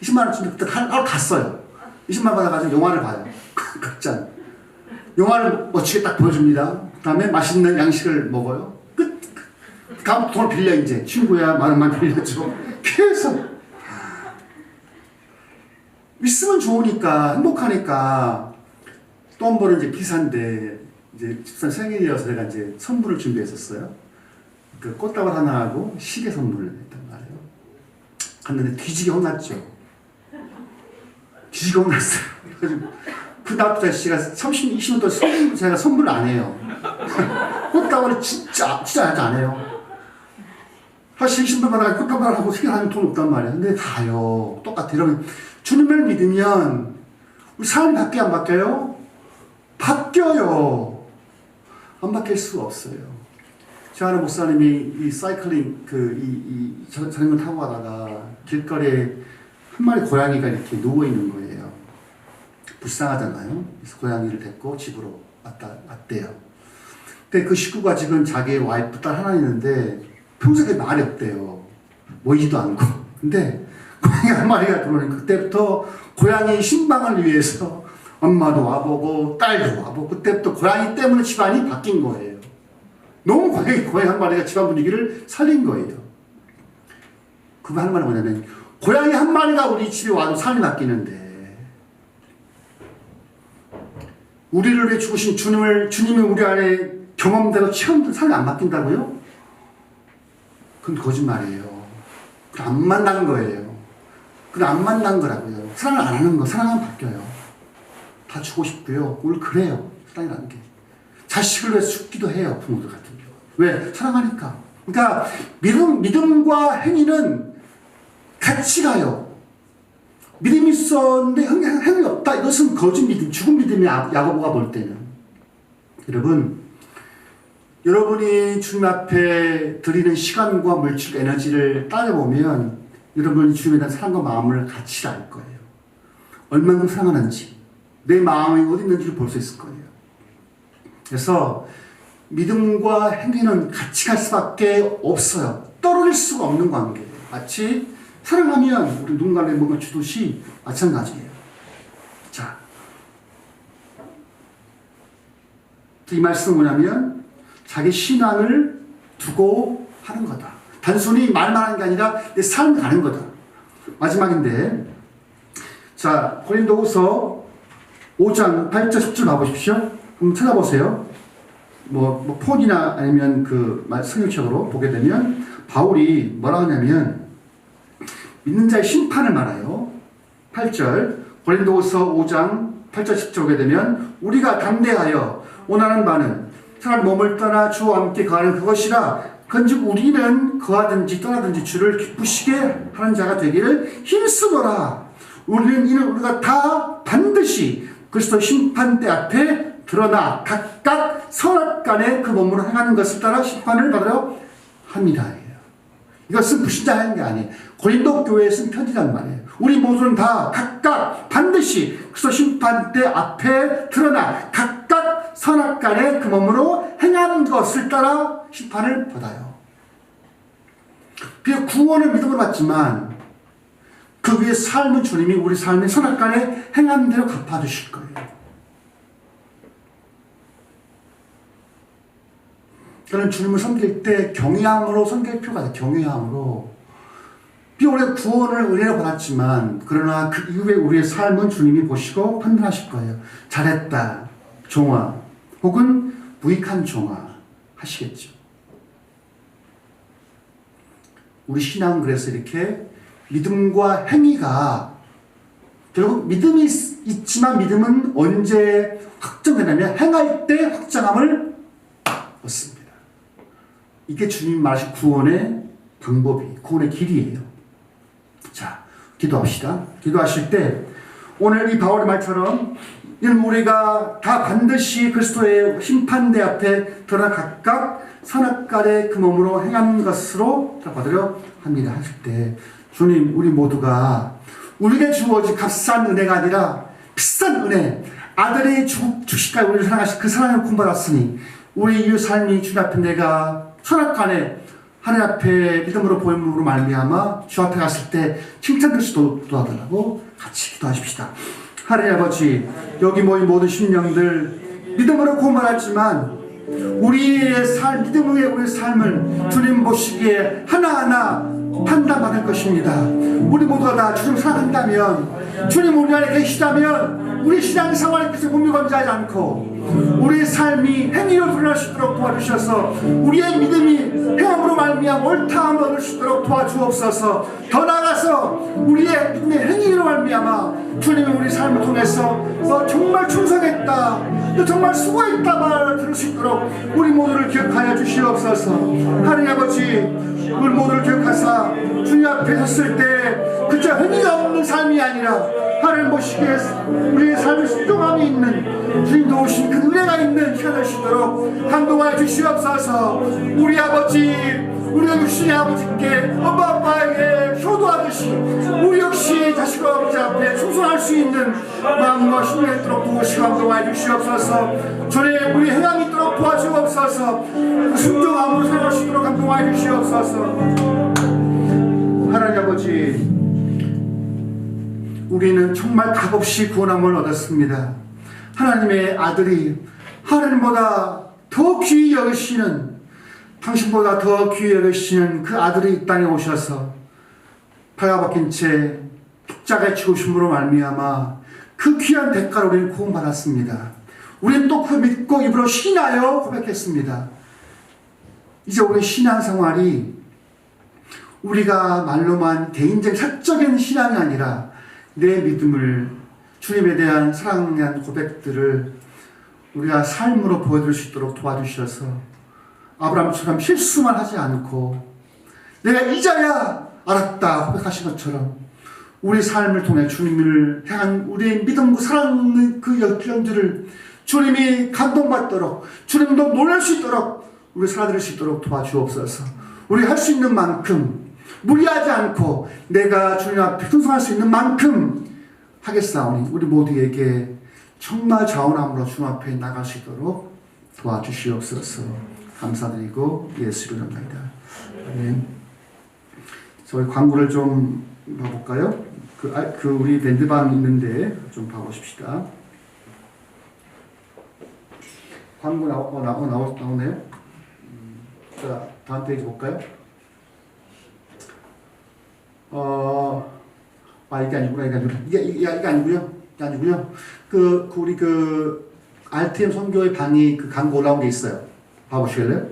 20만 원 주면 그때 하루 갔어요. 20만 원 받아가지고 영화를 봐요. 극장. 영화를 멋지게 딱 보여줍니다. 그 다음에 맛있는 양식을 먹어요. 끝. 다음 돈을 빌려 이제. 친구야 만 원만 빌려줘. 계속. 있으면 좋으니까 행복하니까 또 한 번은 이제 비싼데 이제 집사람 생일이어서 내가 이제 선물을 준비했었어요. 그 꽃다발 하나하고 시계 선물을 했단 말이에요. 갔는데 뒤지게 혼났죠. 뒤지게 혼났어요. 그래가지고 그 다음부터 제가 20년 동안 제가 선물을 안 해요. 꽃다발을 진짜 안 해요. 사실 20만 원 꽃다발하고 시계하면 돈 없단 말이에요. 근데 다요. 똑같아요. 여러분 주님을 믿으면 우리 삶이 바뀌어요, 안 바뀌어요? 바뀌어요. 안 바뀔 수가 없어요. 저 아는 목사님이 이 사이클링 자전거 타고 가다가 길거리에 한 마리 고양이가 이렇게 누워 있는 거예요. 불쌍하잖아요. 그래서 고양이를 데리고 집으로 왔대요. 근데 그 식구가 지금 자기 와이프 딸 하나 있는데 평소에 말이 없대요. 모이지도 않고. 근데 고양이 한 마리가 들어오니까 그때부터 고양이 신방을 위해서 엄마도 와보고 딸도 와보고 그때부터 고양이 때문에 집안이 바뀐 거예요. 너무 고양이 한 마리가 집안 분위기를 살린 거예요. 그거 하는 말은 뭐냐면 고양이 한 마리가 우리 집에 와도 삶이 바뀌는데 우리를 위해 죽으신 주님이 우리 안에 경험대로 체험된 삶이 안 바뀐다고요? 그건 거짓말이에요. 그건 안 만난 거예요. 그건 안 만난 거라고요. 사랑을 안 하는 거, 사랑하면 바뀌어요. 다 주고 싶고요. 오늘 그래요. 사랑이라는 게. 자식을 위해서 죽기도 해요. 부모들 같은 경우. 왜? 사랑하니까. 그러니까 믿음과 행위는 같이 가요. 믿음이 있었는데 행위 없다. 이것은 거짓 믿음, 죽은 믿음이야. 야고보가 볼 때는. 여러분이 주님 앞에 드리는 시간과 물질, 에너지를 따져보면 여러분이 주님에 대한 사랑과 마음을 같이 알 거예요. 얼마나 사랑하는지, 내 마음이 어디 있는지를 볼 수 있을 거예요. 그래서 믿음과 행위는 같이 갈 수밖에 없어요. 떨어질 수가 없는 관계예요. 마치 사랑하면 우리 누군가를 뭔가 주듯이 마찬가지예요. 자, 이 말씀은 뭐냐면 자기 신앙을 두고 하는 거다. 단순히 말만 하는 게 아니라 내 삶을 가는 거다. 마지막인데, 자, 고린도후서 5장 8절 10절 봐보십시오. 한번 찾아보세요. 폰이나 아니면 그 성경책으로 보게 되면 바울이 뭐라 하냐면 믿는 자의 심판을 말하여 8절 고린도후서 5장 8절 10절 오게 되면 우리가 담대하여 원하는 바는 사람 몸을 떠나 주와 함께 거하는 그것이라 그런즉 우리는 거하든지 떠나든지 주를 기쁘시게 하는 자가 되기를 힘쓰노라. 우리가 다 반드시 그리스도 심판대 앞에 드러나 각각 선악간에 그 몸으로 행하는 것을 따라 심판을 받으려 합니다. 이것은 불신자 하는 게 아니에요. 고린도 교회에 쓴 편지란 말이에요. 우리 모두는 다 각각 반드시 그리스도 심판대 앞에 드러나 각각 선악간에 그 몸으로 행하는 것을 따라 심판을 받아요. 그 구원을 믿음으로 받지만 그 위에 삶은 주님이 우리 삶의 선악간에 행하는 대로 갚아주실 거예요. 저는 주님을 섬길 때 경외함으로 섬길 필요가 있어요. 경외함으로. 비록 우리가 구원을 은혜로 받았지만 그러나 그 이후에 우리의 삶은 주님이 보시고 판단하실 거예요. 잘했다 종아 혹은 무익한 종아 하시겠죠. 우리 신앙은 그래서 이렇게 믿음과 행위가 결국 믿음이 있지만 믿음은 언제 확정되냐면 행할 때 확정함을 얻습니다. 이게 주님 말하신 구원의 방법이 구원의 길이에요. 자, 기도합시다. 기도하실 때 오늘 이 바울의 말처럼 우리가 다 반드시 그리스도의 심판대 앞에 드러나 각각 선악간에 그 몸으로 행한 것으로 받으려 합니다 하실 때 주님 우리 모두가 우리에게 주어진 값싼 은혜가 아니라 비싼 은혜 아들이 죽시까지 우리를 사랑하신 그 사랑을 구원받았으니 우리 이 삶이 주님 앞에 내가 선악간에 하나님 앞에 믿음으로 보임으로 말미암아 주 앞에 갔을 때 칭찬될 수도 도와달라고 같이 기도하십시다. 하나님 아버지 여기 모인 모든 심령들 믿음으로 구원받았지만 우리의 삶 믿음의 우리의 삶을 주님 보시기에 하나하나 판단받을 것입니다. 우리 모두가 다 주님 사랑한다면 주님 우리 안에 계시다면 우리 신앙 생활에 그저 몸밀건조하지 않고 우리의 삶이 행위로 드러날 수 있도록 도와주셔서 우리의 믿음이 행함으로 말미암아 옳다함을 얻을 수 있도록 도와주옵소서. 더 나아가서 우리의 믿음의 행위로 말미암아 주님이 우리 삶을 통해서 너 정말 충성했다 너 정말 수고했다 말을 들을 수 있도록 우리 모두를 기억하여 주시옵소서. 하나님 아버지 우리 모두를 기억하사 주님 앞에 섰을 때 그저 행위가 없는 삶이 아니라 하나님 보시기에 우리의 삶에 순종함이 있는 주님도 오신 그 은혜가 있는 시간 되시도록 감동하여 주시옵소서. 우리 아버지 우리 육신의 아버지께 엄마 아빠에게 효도하듯이 우리 역시 자식과 아버지 앞에 충성할 수 있는 마음과 힘을 있도록 도우시고 감동하여 주시옵소서. 주님 우리 행함이 있도록 도와주옵소서. 순종함으로 살아갈 수 있도록 감동하여 주시옵소서. 하나님 아버지 우리는 정말 값없이 구원함을 얻었습니다. 하나님의 아들이 하나님보다 더 귀히 여기시는 당신보다 더 귀히 여기시는 그 아들이 이 땅에 오셔서 팔가 박힌 채 십자가에 죽으심으로 말미암아 그 귀한 대가를 우리는 구원받았습니다. 우리는 또 그 믿고 입으로 신하여 고백했습니다. 이제 우리 신앙생활이 우리가 말로만 개인적인 사적인 신앙이 아니라 내 믿음을 주님에 대한 사랑에 대한 고백들을 우리가 삶으로 보여줄 수 있도록 도와주셔서 아브라함처럼 실수만 하지 않고 내가 이제야 알았다 고백하신 것처럼 우리 삶을 통해 주님을 향한 우리의 믿음과 사랑의 그 열정들을 주님이 감동받도록 주님도 놀랄 수 있도록 우리 살아드릴 수 있도록 도와주옵소서. 우리 할 수 있는 만큼 무리하지 않고 내가 주님 앞에 충성할 수 있는 만큼 하겠사오니 우리 모두에게 정말 자원함으로 주님 앞에 나갈 수 있도록 도와주시옵소서. 감사드리고 예수 이름으로 기도합니다. 아멘. 저희 광고를 좀 봐볼까요? 그 우리 밴드방 있는데 좀 봐보십시다. 광고 나오네요. 자, 다음 페이지 볼까요? 이게 아니구나. 이게 아니고요. 이게 아니고요. 우리 RTM 선교의 방이 그 광고 올라온 게 있어요. 봐보실래요?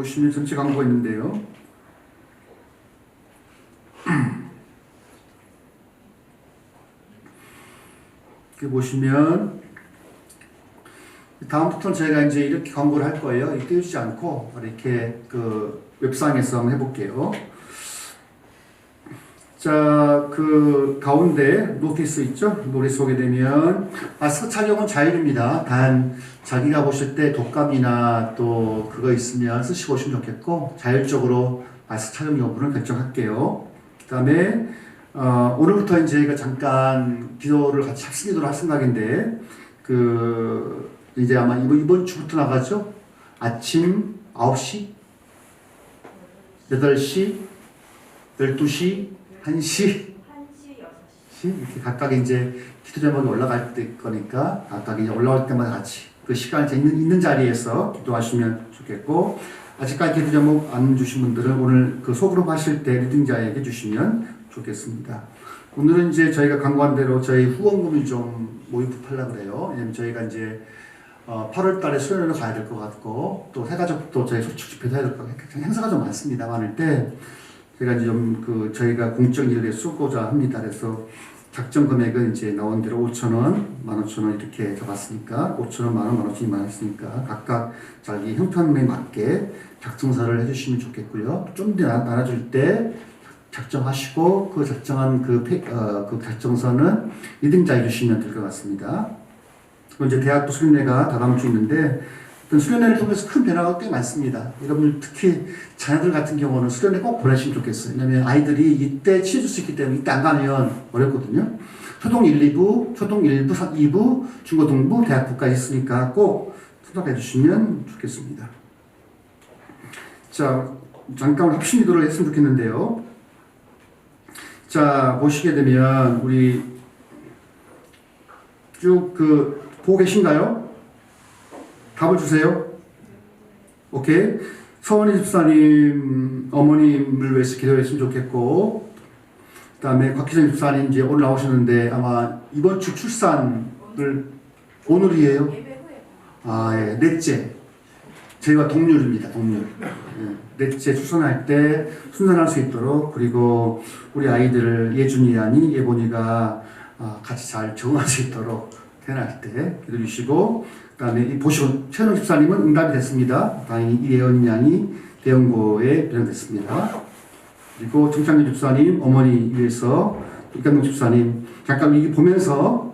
보시면 전체 광고가 있는데요. 이렇게 보시면 다음부터는 저희가 이제 이렇게 광고를 할 거예요. 이렇게 띄우지 않고 이렇게 그 웹상에서 한번 해볼게요. 자, 그 가운데 노티스 있죠? 노티스 보게 되면 마스크 착용은 자율입니다. 단 자기가 보실 때 독감이나 또 그거 있으면 쓰시고 오시면 좋겠고 자율적으로 마스크 착용 여부는 결정할게요. 그 다음에 오늘부터 이제 저희가 잠깐 기도를 같이 합심 기도를 할 생각인데 그 이제 아마 이번 주부터 나가죠? 아침 9시, 8시, 12시, 1시, 6시 이렇게 각각 이제 기도 제목이 올라갈 때 거니까 각각 이제 올라올 때마다 같이 그 시간에 있는 자리에서 기도하시면 좋겠고 아직까지 기도 제목 안 주신 분들은 오늘 그 소그룹 하실 때 리딩자에게 주시면 좋겠습니다. 오늘은 이제 저희가 광고한 대로 저희 후원금이 좀 모집하려고 그래요. 왜냐면 저희가 이제 8월 달에 수련회로 가야 될 것 같고 또 해가지고 저희 소축 집회도 해야 될 것 같고 행사가 좀 많습니다. 많을 때 제가 이제 좀 그 저희가 공적 일에 쓰고자 합니다. 그래서 작정 금액은 이제 나온 대로 5,000원, 15,000원 이렇게 잡았으니까 5,000원, 10,000원, 15,000원 했으니까 각각 자기 형편에 맞게 작정서를 해주시면 좋겠고요. 좀 더 나눠줄 때 작정하시고 그 작정한 그 작정서는 이등자에 주시면 될 것 같습니다. 그리고 이제 대학부 수련회가 다다음 주 있는데 수련회를 통해서 큰 변화가 꽤 많습니다. 여러분들 특히 자녀들 같은 경우는 수련회 꼭 보내시면 좋겠어요. 왜냐하면 아이들이 이때 치워줄 수 있기 때문에 이때 안 가면 어렵거든요. 초등 1, 2부, 초등 1부, 2부, 중고등부, 대학부까지 있으니까 꼭 수락해 주시면 좋겠습니다. 자, 잠깐 합심 기도를 했으면 좋겠는데요. 자, 보시게 되면 우리 쭉 보고 계신가요? 답을 주세요. 오케이. 서원희 집사님 어머님을 위해서 기도했으면 좋겠고, 그 다음에 곽기정 집사님 이제 오늘 나오셨는데 아마 이번 주 출산을 오늘이에요. 아, 예, 넷째. 저희가 동률입니다. 동률. 예, 넷째 출산할 때 순산할 수 있도록 그리고 우리 아이들을 예준이 아니 예본이가 같이 잘 적응할 수 있도록 태어날 때 기도해 주시고. 그 다음에 보시고 최은영 집사님은 응답이 됐습니다. 다행히 이예언 양이 대형고에 배정됐습니다. 그리고 정창규 집사님 어머니 위해서 이강동 집사님 잠깐 이 보면서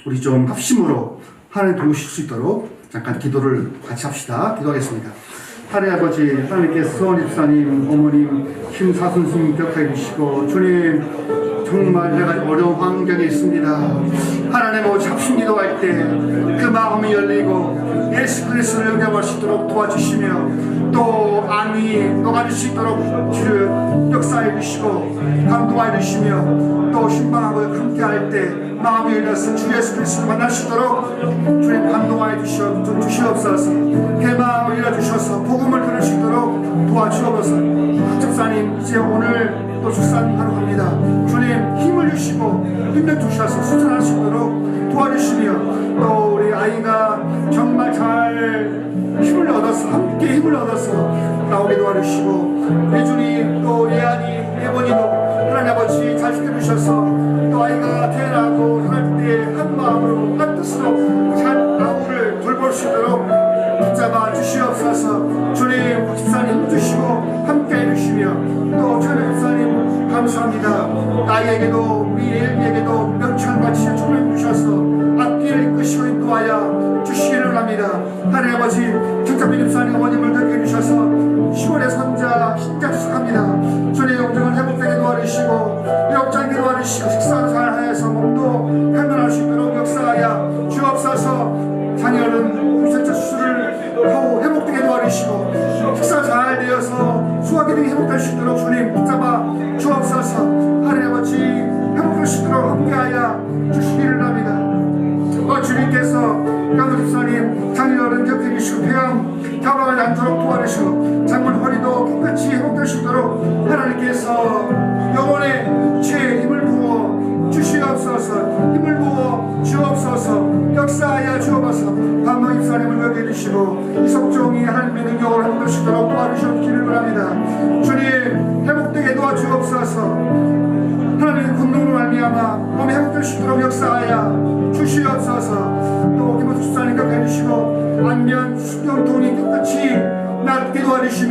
우리 좀 합심으로 하나님 도우실 수 있도록 잠깐 기도를 같이 합시다. 기도하겠습니다. 하나님 아버지 하나님께서 서원희 집사님 어머님 심사순순 격하게 주시고 주님 정말 내가 어려운 환경에 있습니다. 하나님 아버지 합심 기도할 때 그 마음이 열리고 예수 그리스도를 영접할 수 있도록 도와주시며 또 안위 녹아질 수 있도록 주를 역사해 주시고 감동해 주시며 또 신방하고 함께할 때 마음이 열려서 주 예수 그리스도를 만날 수 있도록 주님 감동해 주시옵소서. 그 마음을 열어주셔서 복음을 들을 수 있도록 도와주옵소서. 집사님 이제 오늘 또 출산하러 갑니다. 주님 힘을 주시고 힘을 주셔서 수산할 수 있도록 도와주시며 또 우리 아이가 정말 잘 힘을 얻어서 함께 힘을 얻어서 나오게 도와주시고 예준이 또 예안이 예본이도 하나님 아버지 잘 지켜주셔서 또 아이가 태어나고 할 때 한 마음으로 한 뜻으로 잘 나오를 돌볼 수 있도록 붙잡아 주시옵소서. 주님 집사님 주시고 함께 해주시며 또 저는 집사님 감사합니다. 나에게도 우리 애에게도 명철같이 주님 주셔서 앞길을 이끄시고 인도하여 주시기를 합니다. 하나님 아버지 정찬민 집사님 어머님을 듣게 해주셔서 10월의 선자 십자 주석합니다. 주님 영정을 회복되게 도와주시고 역장게 도와주시고 식사를 잘하여서 몸도 회면할 수 있도록 역사하여 주옵소서. 자녀는 유전자 수술을 하고 회복되게 도와주시고 식사 잘 되어서 수학이 되게 회복될 수 있도록 주님 붙잡아 주옵소서. 하나님 아버지 회복될 수 있도록 함께하여 주시기를 합니다. 주님께서 강도 집사님 장렬은 격해 주시고 폐암 타박하지 않도록 도와주시고 장문 허리도 깨끗이 회복될 수 있도록 하나님께서 영혼의 죄에 힘을 부어 주시옵소서. 힘을 부어 주옵소서. 역사하여 주옵소서. 반모 집사님을 격해 주시고 이석종이 하나님의 능력을 회복될 수 있도록 도와주시고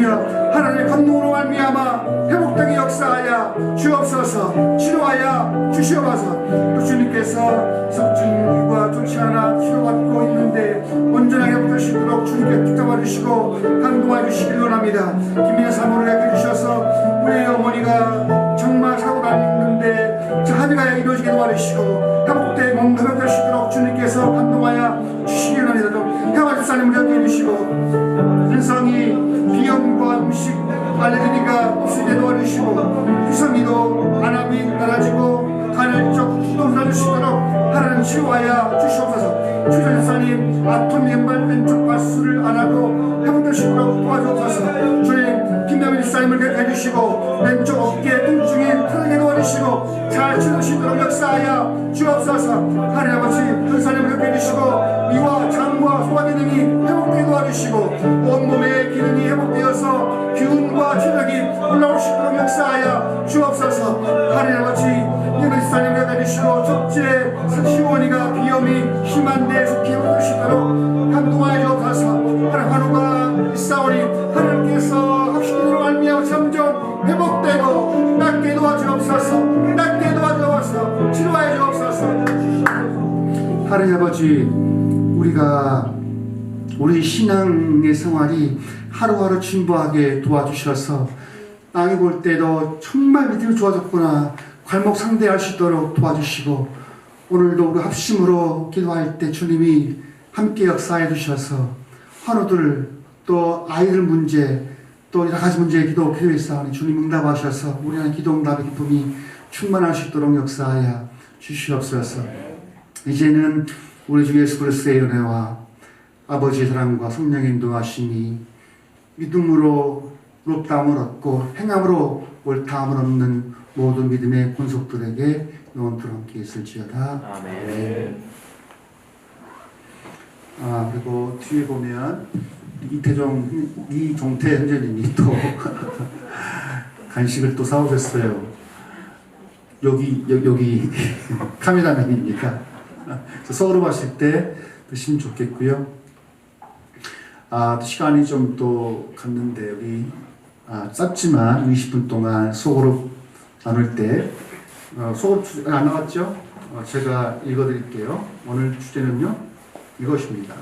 주시며 하나님의 감동으로 말미암아 회복되게 역사하여 주옵소서. 치료하여 주시옵소서. 또 주님께서 석진과 좋지 않아 치료받고 있는데 온전하게 회복될 수 있도록 주님께 붙잡아 주시고 감동하여 주시길 원합니다. 김민혜 사모를 약해 주셔서 우리 어머니가 정말 사고 다니는데 저 합의가 이루어지게 도와주시고 회복된 몸 회복될 수 있도록 주님께서 감동하여 주시길 원합니다. 좀 해와 집사님을 옆에 주시고 인성이 비염과 음식 알레르기가 없을 때 도와주시고 유성이도 안암이 나아지고 간헐적 기도 살릴 수 있도록 하나님 치료하여 주시옵소서. 주전 집사님 아픈 왼발 왼쪽 발수를 안 하고 회복될 수 있도록 도와주옵소서. 주님 김남일 집사님을 격해 주시고 왼쪽 어깨 통증이 편하게 도와주시고 잘 치료할 수 있도록 역사하여 주옵소서. 하나님 아버지 전사님을 격해 주시고 이와 장과 소화 기능이 회복되게 도와주시고 온몸의 기능이 회복되어서 기운과 체력이 올라올 수 있도록 역사하여 주옵소서. 하나님 아버지 예배 집사님 격해 주시고 첫째 시원이가 비염이 심한데 속히 회복될 수 있도록 감동하여 주옵소서. 하나님 환우가 있사오니 하나님께서 합시기로 말미암아 점점 회복되고 낫게 도와주옵소서. 낫게 도와주옵소서. 치료하여 주옵소서. 하나님 아버지 우리가 우리 신앙의 생활이 하루하루 진보하게 도와주셔서 땅이 볼 때도 정말 믿음이 좋아졌구나 괄목상대할 수 있도록 도와주시고 오늘도 우리 합심으로 기도할 때 주님이 함께 역사해 주셔서 환우들 또 아이들 문제 또 여러 가지 문제의 기도에 싸우니 주님 응답하셔서 우리 안에 기도 응답의 기쁨이 충만할 수 있도록 역사하여 주시옵소서. 이제는 우리 주 예수 그리스도의 은혜와 아버지의 사랑과 성령의 인도하심이 믿음으로 의롭다함을 얻고 행함으로 옳다함을 얻는 모든 믿음의 권속들에게 영원토록 함께 있을지어다.
아멘.
그리고 뒤에 보면 이종태 현재님이 또 간식을 또 사오셨어요. 여기 카메라맨입니다. 서울로 갔을 때 드시면 좋겠고요. 시간이 좀 또 갔는데 우리 짧지만 20분 동안 속으로 나눌 때 속으로 안 나왔죠? 제가 읽어드릴게요. 오늘 주제는요 이것입니다.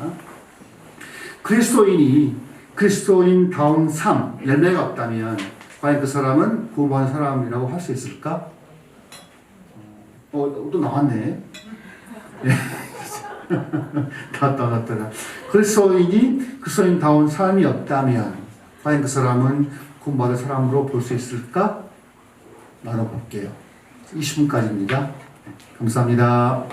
그리스도인다운 삶 열매가 없다면 과연 그 사람은 구원받은 사람이라고 할 수 있을까? 또 나왔네. 나왔다. 그리스도인다운 삶이 없다면 과연 그 사람은 구원받은 사람으로 볼 수 있을까? 나눠볼게요. 20분까지입니다. 감사합니다.